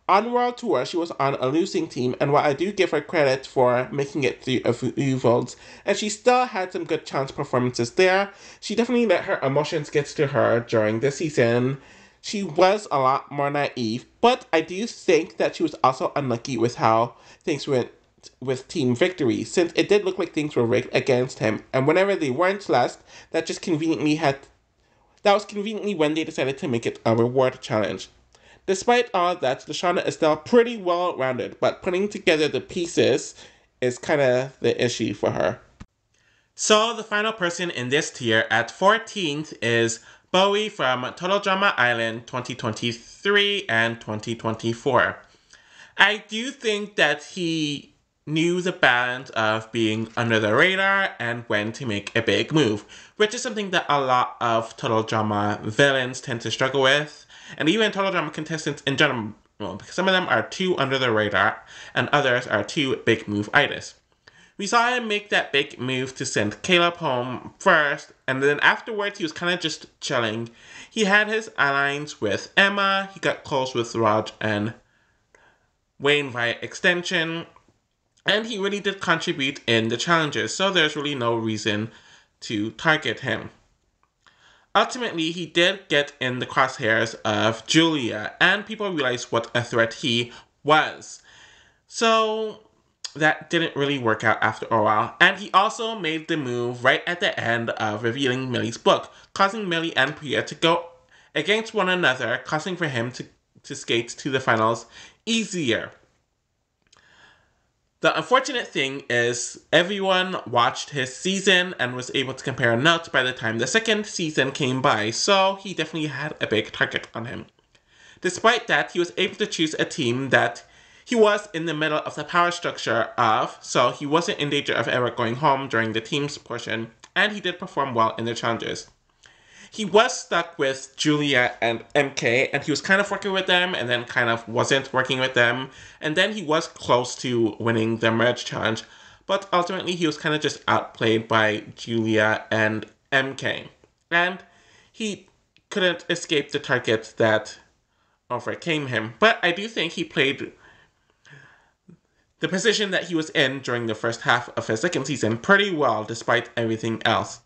On World Tour, she was on a losing team, and while I do give her credit for making it through a few votes, and she still had some good challenge performances there, she definitely let her emotions get to her during the season. She was a lot more naive, but I do think that she was also unlucky with how things went with Team Victory, since it did look like things were rigged against him, and whenever they weren't last, that was conveniently when they decided to make it a reward challenge. Despite all of that, Lashana is still pretty well-rounded, but putting together the pieces is kind of the issue for her. So the final person in this tier at 14th is Bowie from Total Drama Island 2023 and 2024. I do think that he knew the balance of being under the radar and when to make a big move, which is something that a lot of Total Drama villains tend to struggle with. And even Total Drama contestants in general, because some of them are too under the radar, and others are too big move-itis. We saw him make that big move to send Caleb home first, and then afterwards he was kind of just chilling. He had his alliance with Emma, he got close with Raj and Wayne via extension, and he really did contribute in the challenges, so there's really no reason to target him. Ultimately, he did get in the crosshairs of Julia, and people realized what a threat he was. So that didn't really work out after a while. And he also made the move right at the end of revealing Millie's book, causing Millie and Priya to go against one another, causing for him to skate to the finals easier. The unfortunate thing is everyone watched his season and was able to compare notes by the time the second season came by, so he definitely had a big target on him. Despite that, he was able to choose a team that he was in the middle of the power structure of, so he wasn't in danger of ever going home during the team's portion, and he did perform well in the challenges. He was stuck with Julia and MK, and he was kind of working with them, and then kind of wasn't working with them, and then he was close to winning the merge challenge, but ultimately he was kind of just outplayed by Julia and MK, and he couldn't escape the target that overcame him. But I do think he played the position that he was in during the first half of his second season pretty well, despite everything else.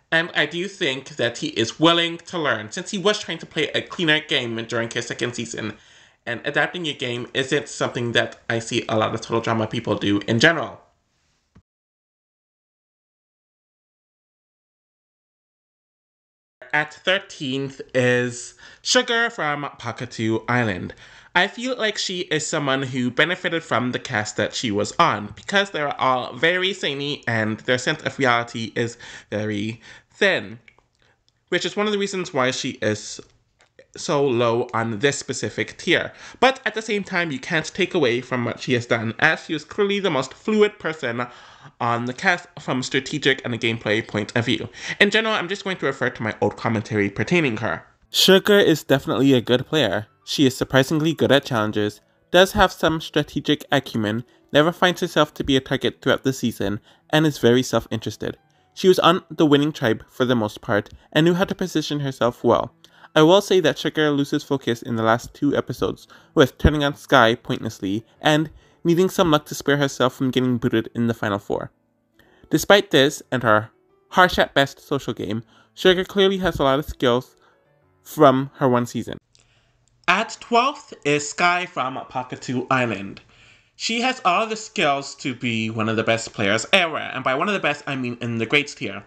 And I do think that he is willing to learn, since he was trying to play a cleaner game during his second season, and adapting your game isn't something that I see a lot of Total Drama people do in general. At 13th is Sugar from Pakatu Island. I feel like she is someone who benefited from the cast that she was on, because they're all very samey and their sense of reality is very thin, which is one of the reasons why she is so low on this specific tier. But at the same time, you can't take away from what she has done, as she was clearly the most fluid person on the cast from a strategic and a gameplay point of view. In general, I'm just going to refer to my old commentary pertaining her. Sugar is definitely a good player. She is surprisingly good at challenges, does have some strategic acumen, never finds herself to be a target throughout the season, and is very self-interested. She was on the winning tribe for the most part and knew how to position herself well. I will say that Sugar loses focus in the last 2 episodes, with turning on Sky pointlessly and needing some luck to spare herself from getting booted in the final 4. Despite this, and her harsh at best social game, Sugar clearly has a lot of skills from her one season. At 12th is Sky from Pakatu Island. She has all of the skills to be one of the best players ever, and by one of the best I mean in the greats tier.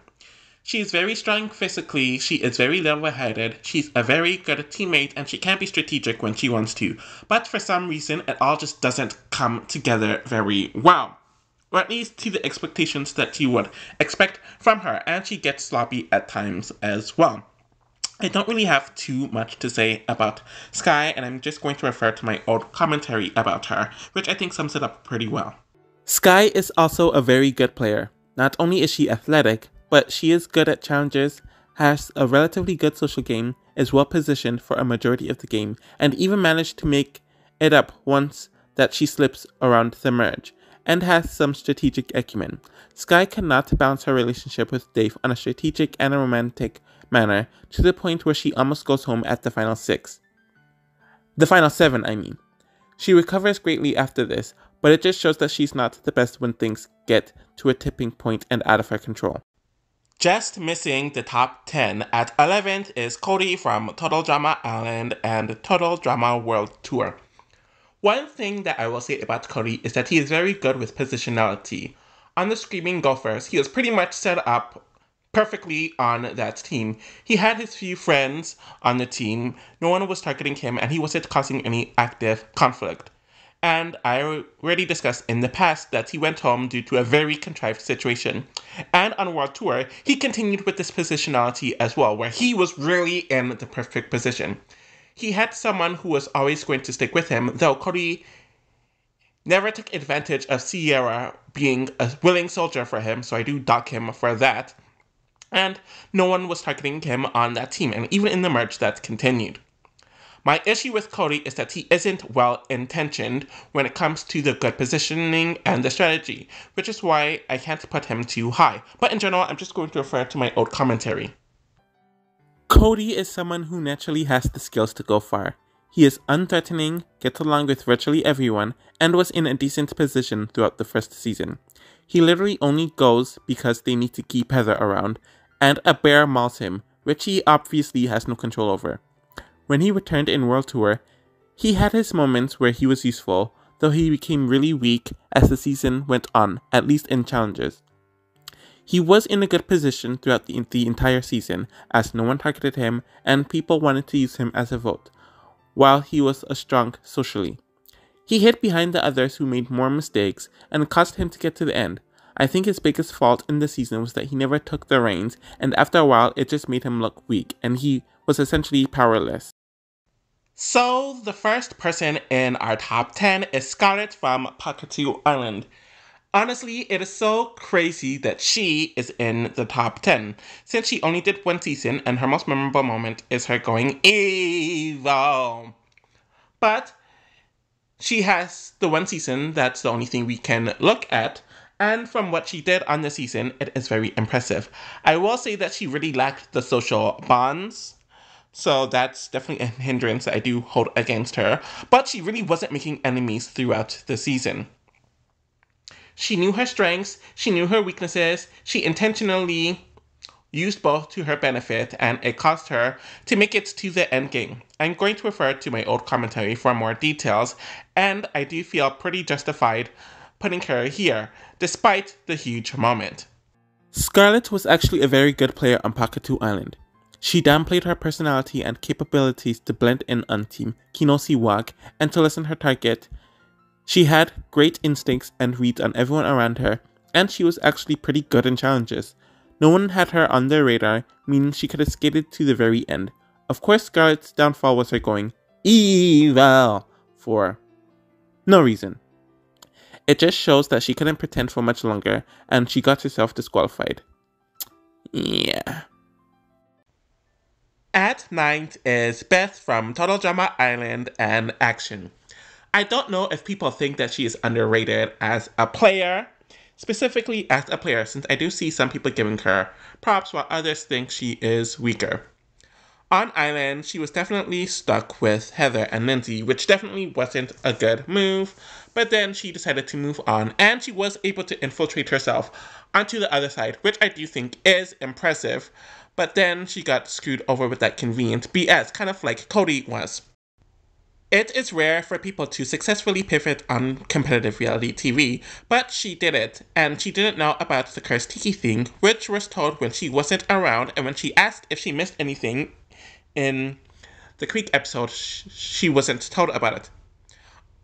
She is very strong physically, she is very level-headed, she's a very good teammate, and she can be strategic when she wants to. But for some reason, it all just doesn't come together very well. Or at least to the expectations that you would expect from her, and she gets sloppy at times as well. I don't really have too much to say about Sky, and I'm just going to refer to my old commentary about her, which I think sums it up pretty well. Sky is also a very good player. Not only is she athletic, but she is good at challenges, has a relatively good social game, is well positioned for a majority of the game, and even managed to make it up once that she slips around the merge, and has some strategic acumen. Sky cannot balance her relationship with Dave on a strategic and a romantic manner to the point where she almost goes home at the final 6. The final 7, I mean. She recovers greatly after this, but it just shows that she's not the best when things get to a tipping point and out of her control. Just missing the top 10 at 11th is Cody from Total Drama Island and Total Drama World Tour. One thing that I will say about Cody is that he is very good with positionality. On the Screaming Gophers, he was pretty much set up perfectly on that team. He had his few friends on the team, no one was targeting him, and he wasn't causing any active conflict. And I already discussed in the past that he went home due to a very contrived situation. And on World Tour, he continued with this positionality as well, where he was really in the perfect position. He had someone who was always going to stick with him, though Cody never took advantage of Sierra being a willing soldier for him, so I do dock him for that. And no one was targeting him on that team, and even in the merge that continued. My issue with Cody is that he isn't well-intentioned when it comes to the good positioning and the strategy, which is why I can't put him too high. But in general, I'm just going to refer to my old commentary. Cody is someone who naturally has the skills to go far. He is unthreatening, gets along with virtually everyone, and was in a decent position throughout the first season. He literally only goes because they need to keep Heather around, and a bear mauls him, which he obviously has no control over. When he returned in World Tour, he had his moments where he was useful, though he became really weak as the season went on, at least in challenges. He was in a good position throughout the entire season, as no one targeted him and people wanted to use him as a vote, while he was strong socially. He hid behind the others who made more mistakes and caused him to get to the end. I think his biggest fault in the season was that he never took the reins, and after a while it just made him look weak, and he was essentially powerless. So, the first person in our top 10 is Scarlett from Pakatu Island. Honestly, it is so crazy that she is in the top 10, since she only did one season and her most memorable moment is her going evil. But she has the one season, that's the only thing we can look at, and from what she did on the season, it is very impressive. I will say that she really lacked the social bonds, so that's definitely a hindrance I do hold against her, but she really wasn't making enemies throughout the season. She knew her strengths, she knew her weaknesses, she intentionally used both to her benefit, and it caused her to make it to the end game. I'm going to refer to my old commentary for more details, and I do feel pretty justified putting her here, despite the huge moment. Scarlett was actually a very good player on Pakatu Island. She downplayed her personality and capabilities to blend in on Team Kinosi Wag and to lessen her target. She had great instincts and reads on everyone around her, and she was actually pretty good in challenges. No one had her on their radar, meaning she could have skated to the very end. Of course, Scarlett's downfall was her going evil for no reason. It just shows that she couldn't pretend for much longer, and she got herself disqualified. Yeah. At 9th is Beth from Total Drama Island and Action. I don't know if people think that she is underrated as a player, specifically as a player, since I do see some people giving her props while others think she is weaker. On Island, she was definitely stuck with Heather and Lindsay, which definitely wasn't a good move, but then she decided to move on, and she was able to infiltrate herself onto the other side, which I do think is impressive, but then she got screwed over with that convenient BS, kind of like Cody was. It is rare for people to successfully pivot on competitive reality TV, but she did it, and she didn't know about the cursed tiki thing, which was told when she wasn't around, and when she asked if she missed anything in the Creek episode, she wasn't told about it.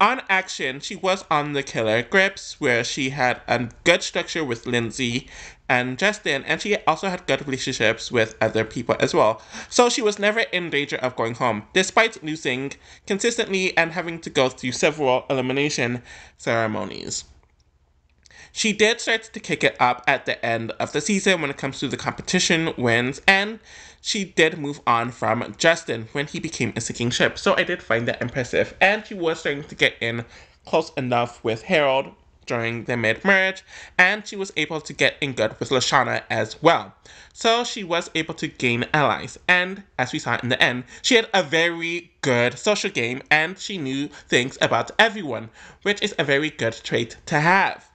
On Action, she was on the Killer Grips, where she had a good structure with Lindsay and Justin, and she also had good relationships with other people as well. So she was never in danger of going home, despite losing consistently and having to go through several elimination ceremonies. She did start to kick it up at the end of the season when it comes to the competition wins, and she did move on from Justin when he became a sinking ship, so I did find that impressive. And she was starting to get in close enough with Harold during the mid-merge, and she was able to get in good with Lashana as well. So she was able to gain allies, and as we saw in the end, she had a very good social game, and she knew things about everyone, which is a very good trait to have.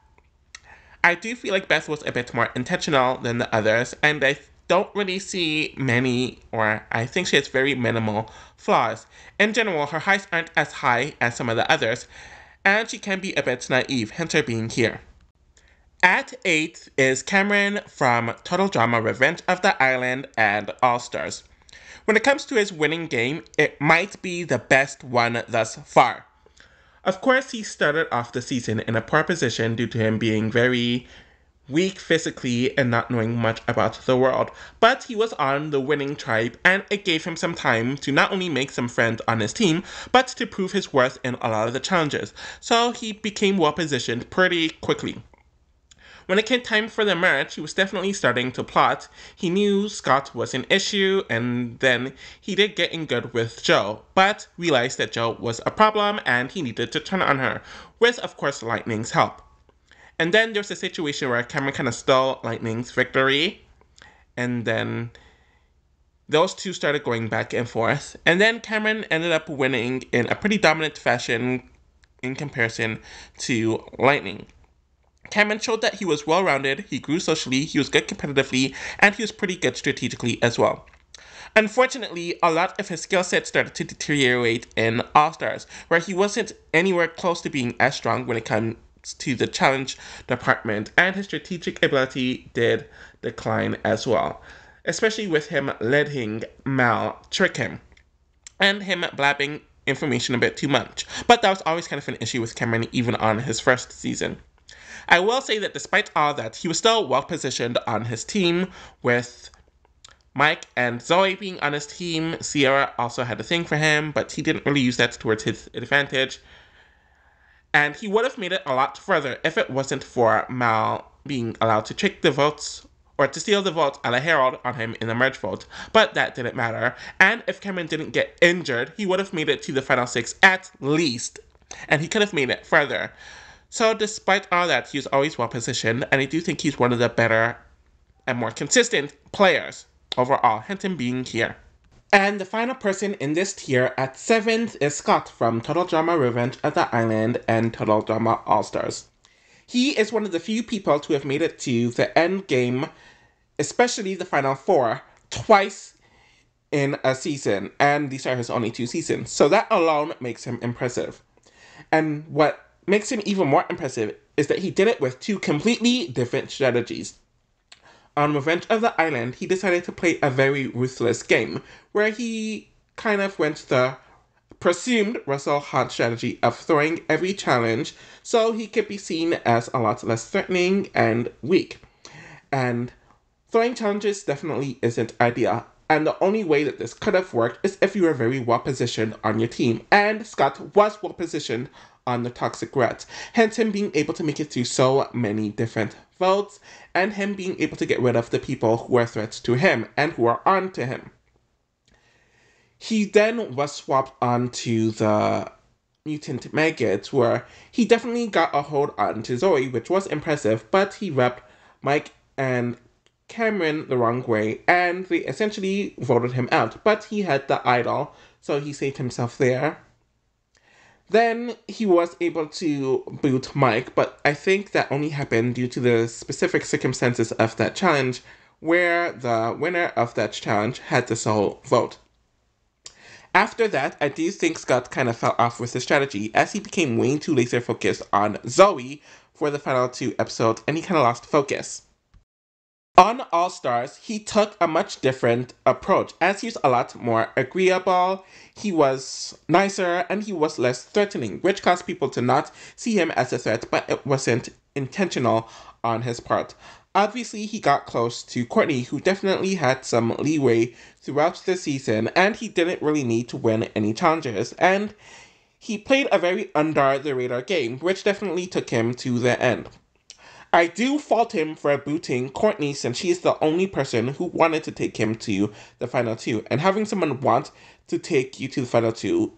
I do feel like Beth was a bit more intentional than the others, and I don't really see many, or I think she has very minimal flaws. In general, her highs aren't as high as some of the others, and she can be a bit naive, hence her being here. At 8th is Cameron from Total Drama Revenge of the Island and All Stars. When it comes to his winning game, it might be the best one thus far. Of course, he started off the season in a poor position due to him being very weak physically and not knowing much about the world, but he was on the winning tribe, and it gave him some time to not only make some friends on his team, but to prove his worth in a lot of the challenges, so he became well positioned pretty quickly. When it came time for the merge, he was definitely starting to plot. He knew Scott was an issue, and then he did get in good with Jo, but realized that Jo was a problem and he needed to turn on her, with, of course, Lightning's help. And then there was a situation where Cameron kind of stole Lightning's victory, and then those two started going back and forth, and then Cameron ended up winning in a pretty dominant fashion in comparison to Lightning. Cameron showed that he was well-rounded, he grew socially, he was good competitively, and he was pretty good strategically as well. Unfortunately, a lot of his skill set started to deteriorate in All-Stars, where he wasn't anywhere close to being as strong when it comes to the challenge department, and his strategic ability did decline as well, especially with him letting Mal trick him, and him blabbing information a bit too much. But that was always kind of an issue with Cameron even on his first season. I will say that despite all that, he was still well positioned on his team, with Mike and Zoe being on his team. Sierra also had a thing for him, but he didn't really use that towards his advantage. And he would have made it a lot further if it wasn't for Mal being allowed to trick the votes, or to steal the votes a la Harold on him in the merge vote, but that didn't matter. And if Cameron didn't get injured, he would have made it to the final 6 at least, and he could have made it further. So despite all that, he was always well positioned, and I do think he's one of the better and more consistent players overall, hence him being here. And the final person in this tier at 7th is Scott from Total Drama Revenge of the Island and Total Drama All-Stars. He is one of the few people to have made it to the end game, especially the final 4, twice in a season, and these are his only 2 seasons, so that alone makes him impressive. And what makes him even more impressive is that he did it with 2 completely different strategies. On Revenge of the Island, he decided to play a very ruthless game, where he kind of went the presumed Russell Hunt strategy of throwing every challenge so he could be seen as a lot less threatening and weak. And throwing challenges definitely isn't ideal, and the only way that this could have worked is if you were very well positioned on your team, and Scott was well positioned on the Toxic Rats, hence him being able to make it through so many different votes, and him being able to get rid of the people who are threats to him and who are on to him. He then was swapped onto the mutant maggots, where he definitely got a hold on to Zoe, which was impressive, but he rubbed Mike and Cameron the wrong way, and they essentially voted him out. But he had the idol, so he saved himself there. Then he was able to boot Mike, but I think that only happened due to the specific circumstances of that challenge, where the winner of that challenge had the sole vote. After that, I do think Scott kind of fell off with his strategy, as he became way too laser focused on Zoe for the final 2 episodes, and he kind of lost focus. On All Stars, he took a much different approach, as he was a lot more agreeable, he was nicer, and he was less threatening, which caused people to not see him as a threat, but it wasn't intentional on his part. Obviously, he got close to Courtney, who definitely had some leeway throughout the season, and he didn't really need to win any challenges, and he played a very under-the-radar game, which definitely took him to the end. I do fault him for booting Courtney, since she is the only person who wanted to take him to the final 2. And having someone want to take you to the final 2,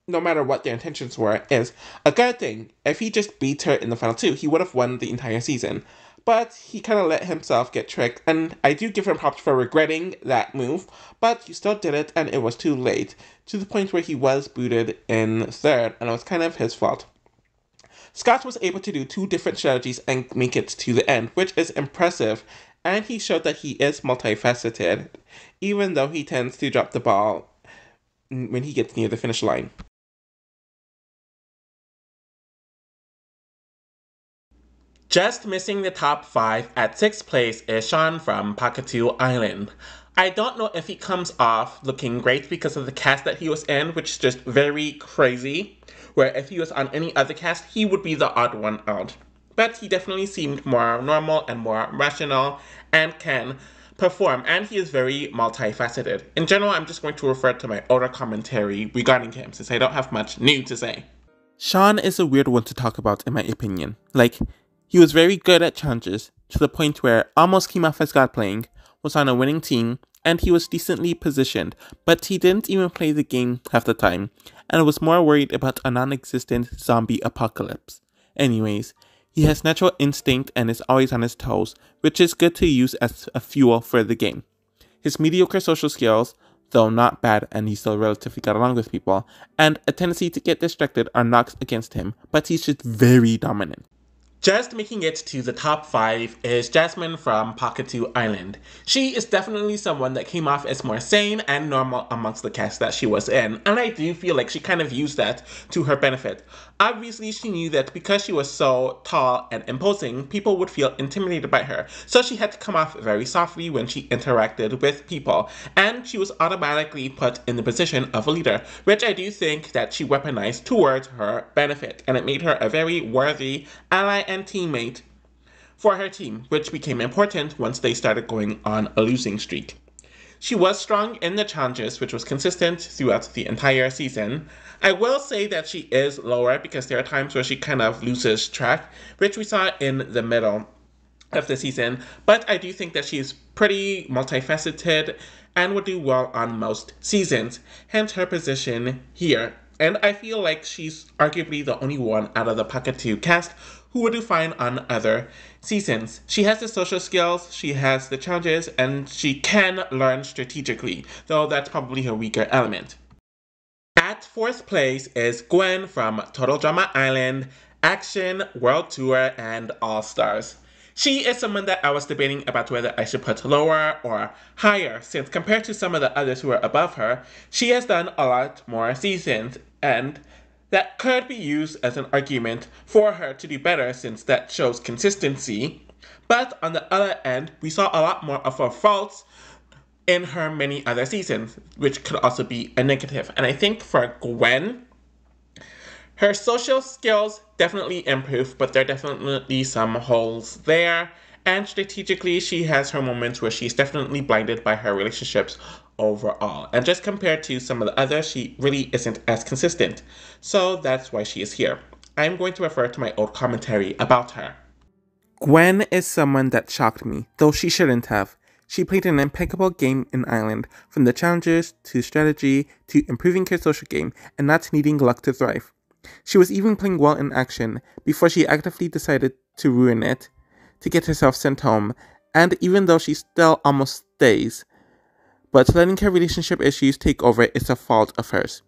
no matter what their intentions were, is a good thing. If he just beat her in the final 2, he would have won the entire season. But he kind of let himself get tricked, and I do give him props for regretting that move, but he still did it, and it was too late, to the point where he was booted in 3rd, and it was kind of his fault. Scott was able to do 2 different strategies and make it to the end, which is impressive, and he showed that he is multifaceted, even though he tends to drop the ball when he gets near the finish line. Just missing the top 5 at 6th place is Sean from Pakatu Island. I don't know if he comes off looking great because of the cast that he was in, which is just very crazy, where if he was on any other cast, he would be the odd one out. But he definitely seemed more normal and more rational and can perform, and he is very multifaceted. In general, I'm just going to refer to my older commentary regarding him, since I don't have much new to say. Sean is a weird one to talk about, in my opinion. Like, he was very good at challenges, to the point where almost came off as God playing, was on a winning team, and he was decently positioned, but he didn't even play the game half the time, and was more worried about a non-existent zombie apocalypse. Anyways, he has natural instinct and is always on his toes, which is good to use as a fuel for the game. His mediocre social skills, though not bad and he still relatively got along with people, and a tendency to get distracted are knocks against him, but he's just very dominant. Just making it to the top 5 is Jasmine from Pakatu Island. She is definitely someone that came off as more sane and normal amongst the cast that she was in, and I do feel like she kind of used that to her benefit. Obviously, she knew that because she was so tall and imposing, people would feel intimidated by her, so she had to come off very softly when she interacted with people, and she was automatically put in the position of a leader, which I do think that she weaponized towards her benefit, and it made her a very worthy ally and teammate for her team, which became important once they started going on a losing streak. She was strong in the challenges, which was consistent throughout the entire season. I will say that she is lower because there are times where she kind of loses track, which we saw in the middle of the season, but I do think that she is pretty multifaceted and would do well on most seasons, hence her position here. And I feel like she's arguably the only one out of the Pakatu cast who would do fine on other seasons. She has the social skills, she has the challenges, and she can learn strategically, though that's probably her weaker element. At 4th place is Gwen from Total Drama Island, Action, World Tour, and All Stars. She is someone that I was debating about whether I should put lower or higher, since compared to some of the others who are above her, she has done a lot more seasons, and that could be used as an argument for her to do better, since that shows consistency. But on the other end, we saw a lot more of her faults in her many other seasons, which could also be a negative. And I think for Gwen, her social skills definitely improved, but there are definitely some holes there. And strategically, she has her moments where she's definitely blinded by her relationships overall. And just compared to some of the others, she really isn't as consistent. So that's why she is here. I'm going to refer to my old commentary about her. Gwen is someone that shocked me, though she shouldn't have. She played an impeccable game in Island, from the challenges to strategy to improving her social game and not needing luck to thrive. She was even playing well in action before she actively decided to ruin it, to get herself sent home, and even though she still almost stays, but letting her relationship issues take over is a fault of hers.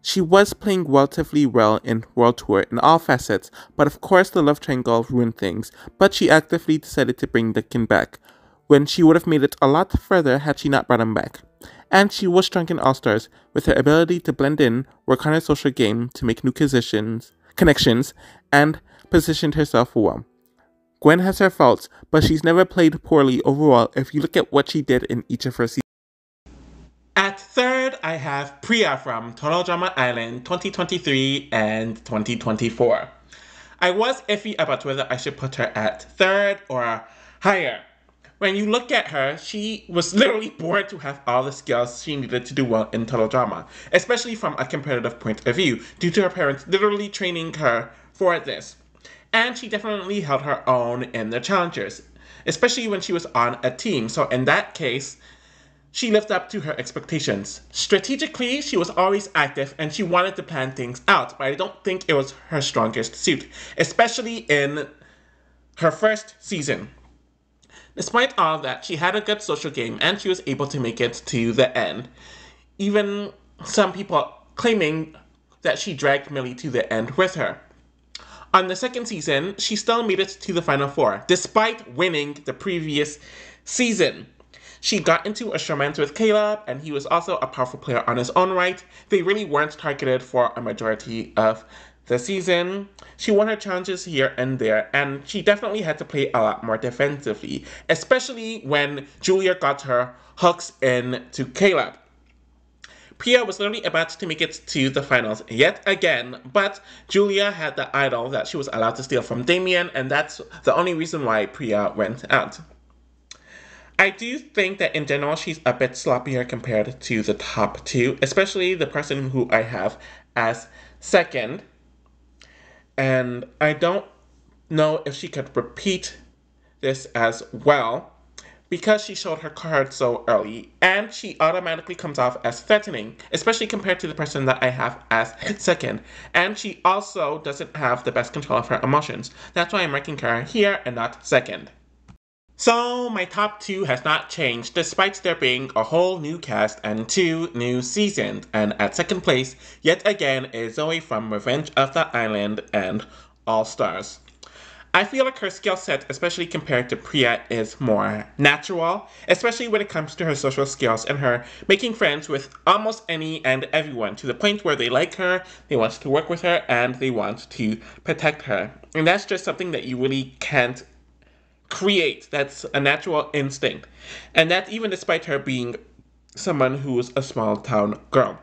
She was playing relatively well in World Tour in all facets, but of course the love triangle ruined things, but she actively decided to bring Dickin back, when she would have made it a lot further had she not brought him back. And she was strong in All-Stars, with her ability to blend in, work on her social game to make new connections, and positioned herself well. Gwen has her faults, but she's never played poorly overall if you look at what she did in each of her seasons. At third, I have Priya from Total Drama Island 2023 and 2024. I was iffy about whether I should put her at third or higher. When you look at her, she was literally born to have all the skills she needed to do well in Total Drama, especially from a competitive point of view, due to her parents literally training her for this. And she definitely held her own in the challenges, especially when she was on a team. So in that case, she lived up to her expectations. Strategically, she was always active and she wanted to plan things out, but I don't think it was her strongest suit, especially in her first season. Despite all of that, she had a good social game and she was able to make it to the end. Even some people claiming that she dragged Millie to the end with her. On the second season, she still made it to the final four, despite winning the previous season. She got into a showmance with Caleb, and he was also a powerful player on his own right. They really weren't targeted for a majority of the season. She won her challenges here and there, and she definitely had to play a lot more defensively, especially when Julia got her hooks in to Caleb. Priya was literally about to make it to the finals yet again, but Julia had the idol that she was allowed to steal from Damien, and that's the only reason why Priya went out. I do think that in general she's a bit sloppier compared to the top two, especially the person who I have as second. And I don't know if she could repeat this as well because she showed her card so early, and she automatically comes off as threatening, especially compared to the person that I have as second. And she also doesn't have the best control of her emotions. That's why I'm ranking her here and not second. So, my top two has not changed despite there being a whole new cast and 2 new seasons, and at second place, yet again, is Zoe from Revenge of the Island and All Stars. I feel like her skill set, especially compared to Priya, is more natural, especially when it comes to her social skills and her making friends with almost any and everyone, to the point where they like her, they want to work with her, and they want to protect her. And that's just something that you really can't create. That's a natural instinct. And that even despite her being someone who's a small town girl.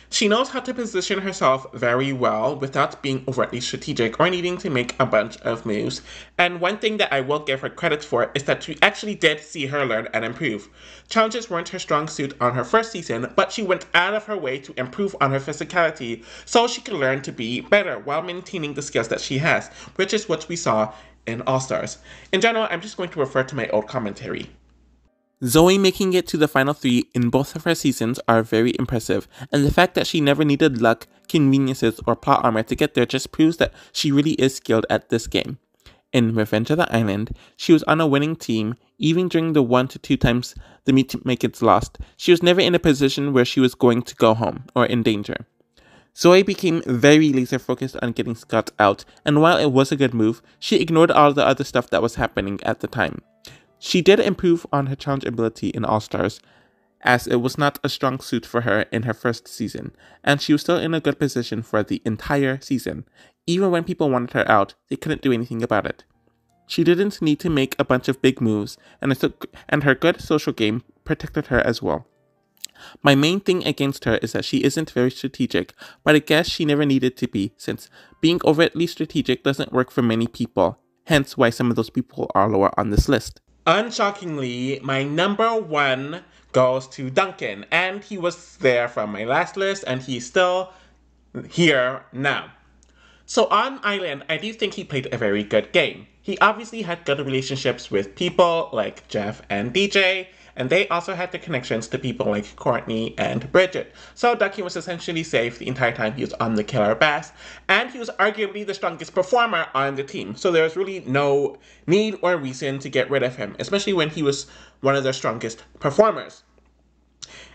She knows how to position herself very well without being overtly strategic or needing to make a bunch of moves. And one thing that I will give her credit for is that we actually did see her learn and improve. Challenges weren't her strong suit on her first season, but she went out of her way to improve on her physicality so she could learn to be better while maintaining the skills that she has, which is what we saw in All Stars. In general, I'm just going to refer to my old commentary. Zoe making it to the final 3 in both of her seasons are very impressive, and the fact that she never needed luck, conveniences, or plot armor to get there just proves that she really is skilled at this game. In Revenge of the Island, she was on a winning team. Even during the 1 to 2 times the meet makers lost, she was never in a position where she was going to go home or in danger. Zoe became very laser focused on getting Scott out, and while it was a good move, she ignored all the other stuff that was happening at the time. She did improve on her challenge ability in All Stars, as it was not a strong suit for her in her first season, and she was still in a good position for the entire season. Even when people wanted her out, they couldn't do anything about it. She didn't need to make a bunch of big moves, and her good social game protected her as well. My main thing against her is that she isn't very strategic, but I guess she never needed to be, since being overtly strategic doesn't work for many people, hence why some of those people are lower on this list. Unshockingly, my number 1 goes to Duncan, and he was there from my last list, and he's still here now. So on Island, I do think he played a very good game. He obviously had good relationships with people like Jeff and DJ, and they also had the connections to people like Courtney and Bridget. So Ducky was essentially safe the entire time he was on the Killer Bass, and he was arguably the strongest performer on the team. So there was really no need or reason to get rid of him, especially when he was one of their strongest performers.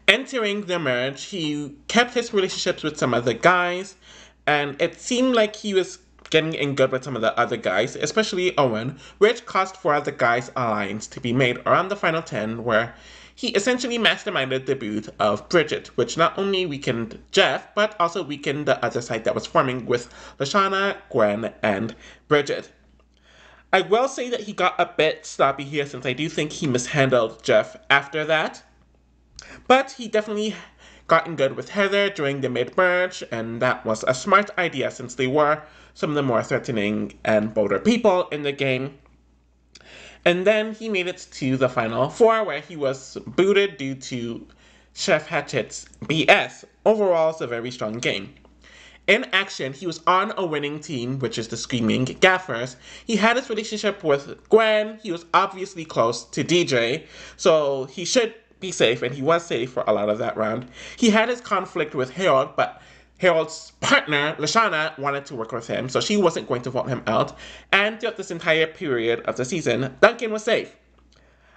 Entering the merge, he kept his relationships with some other guys, and it seemed like he was getting in good with some of the other guys, especially Owen, which caused for the guys' alliance to be made around the final 10, where he essentially masterminded the boot of Bridget, which not only weakened Jeff, but also weakened the other side that was forming with Lashana, Gwen, and Bridget. I will say that he got a bit sloppy here, since I do think he mishandled Jeff after that. But he definitely gotten good with Heather during the mid-merge, and that was a smart idea since they were some of the more threatening and bolder people in the game. And then he made it to the final 4, where he was booted due to Chef Hatchet's BS. Overall, it's a very strong game. In action, he was on a winning team, which is the Screaming Gaffers. He had his relationship with Gwen. He was obviously close to DJ, so he should be safe, and he was safe for a lot of that round. He had his conflict with Harold, but Harold's partner, Lashana, wanted to work with him, so she wasn't going to vote him out. And throughout this entire period of the season, Duncan was safe.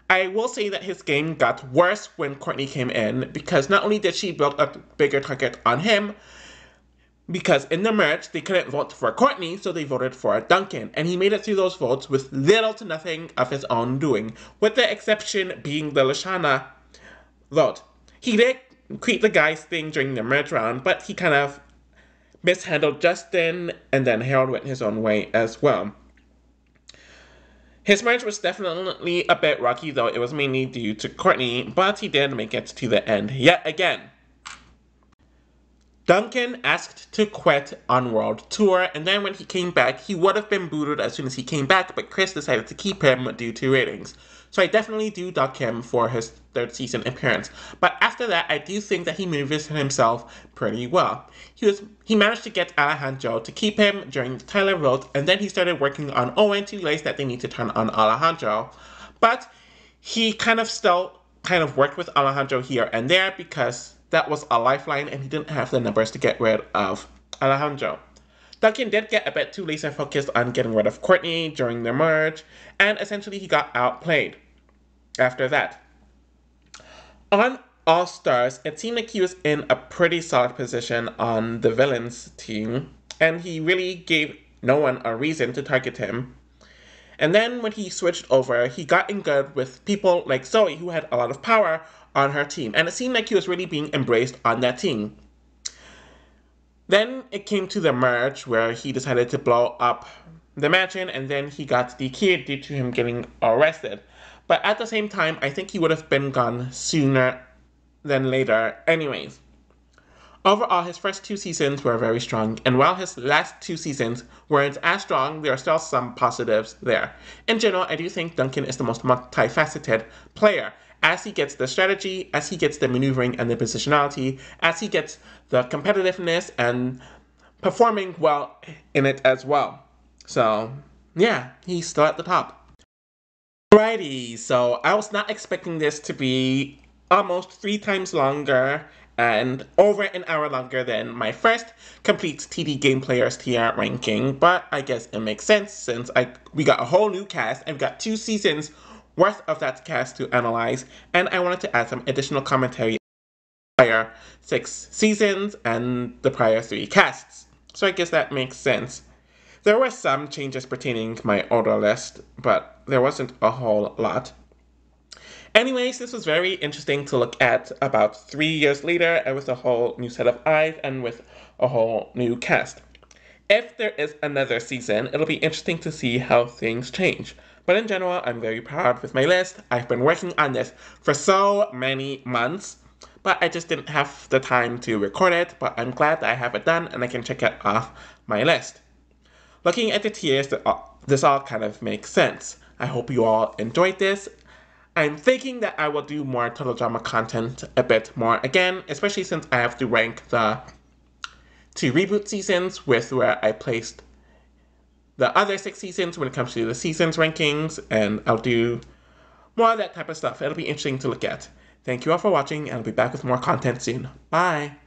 I will say that his game got worse when Courtney came in, because not only did she build a bigger target on him, because in the merge, they couldn't vote for Courtney, so they voted for Duncan. And he made it through those votes with little to nothing of his own doing, with the exception being the Lashana vote. He did create the guys thing during the merge round, but he kind of mishandled Justin, and then Harold went his own way as well. His merge was definitely a bit rocky, though it was mainly due to Courtney, but he did make it to the end yet again. Duncan asked to quit on World Tour, and then when he came back, he would have been booted as soon as he came back, but Chris decided to keep him due to ratings. So I definitely do dock him for his third season appearance. But after that, I do think that he maneuvers himself pretty well. He managed to get Alejandro to keep him during the Tyler vote, and then he started working on Owen to realize that they need to turn on Alejandro. But he still worked with Alejandro here and there, because that was a lifeline, and he didn't have the numbers to get rid of Alejandro. Duncan did get a bit too laser focused on getting rid of Courtney during the merge, and essentially he got outplayed after that. On All Stars, it seemed like he was in a pretty solid position on the villains team, and he really gave no one a reason to target him. And then when he switched over, he got in good with people like Zoe, who had a lot of power on her team, and it seemed like he was really being embraced on that team. Then it came to the merge, where he decided to blow up the mansion, and then he got DQ'd due to him getting arrested. But at the same time, I think he would have been gone sooner than later anyways. Overall, his first 2 seasons were very strong, and while his last 2 seasons weren't as strong, there are still some positives there. In general, I do think Duncan is the most multifaceted player, as he gets the strategy, as he gets the maneuvering and the positionality, as he gets the competitiveness and performing well in it as well. So, yeah, he's still at the top. Alrighty, so I was not expecting this to be almost 3 times longer and over an hour longer than my first complete TD Game Players tier ranking, but I guess it makes sense since we got a whole new cast. I've got 2 seasons worth of that cast to analyze, and I wanted to add some additional commentary on the prior 6 seasons and the prior 3 casts. So I guess that makes sense. There were some changes pertaining to my order list, but there wasn't a whole lot. Anyways, this was very interesting to look at about 3 years later, and with a whole new set of eyes and with a whole new cast. If there is another season, it'll be interesting to see how things change. But in general, I'm very proud with my list. I've been working on this for so many months, but I just didn't have the time to record it, but I'm glad that I have it done and I can check it off my list. Looking at the tiers, this all kind of makes sense. I hope you all enjoyed this. I'm thinking that I will do more Total Drama content a bit more again, especially since I have to rank the 2 reboot seasons with where I placed the other 6 seasons when it comes to the seasons rankings, and I'll do more of that type of stuff. It'll be interesting to look at. Thank you all for watching, and I'll be back with more content soon. Bye!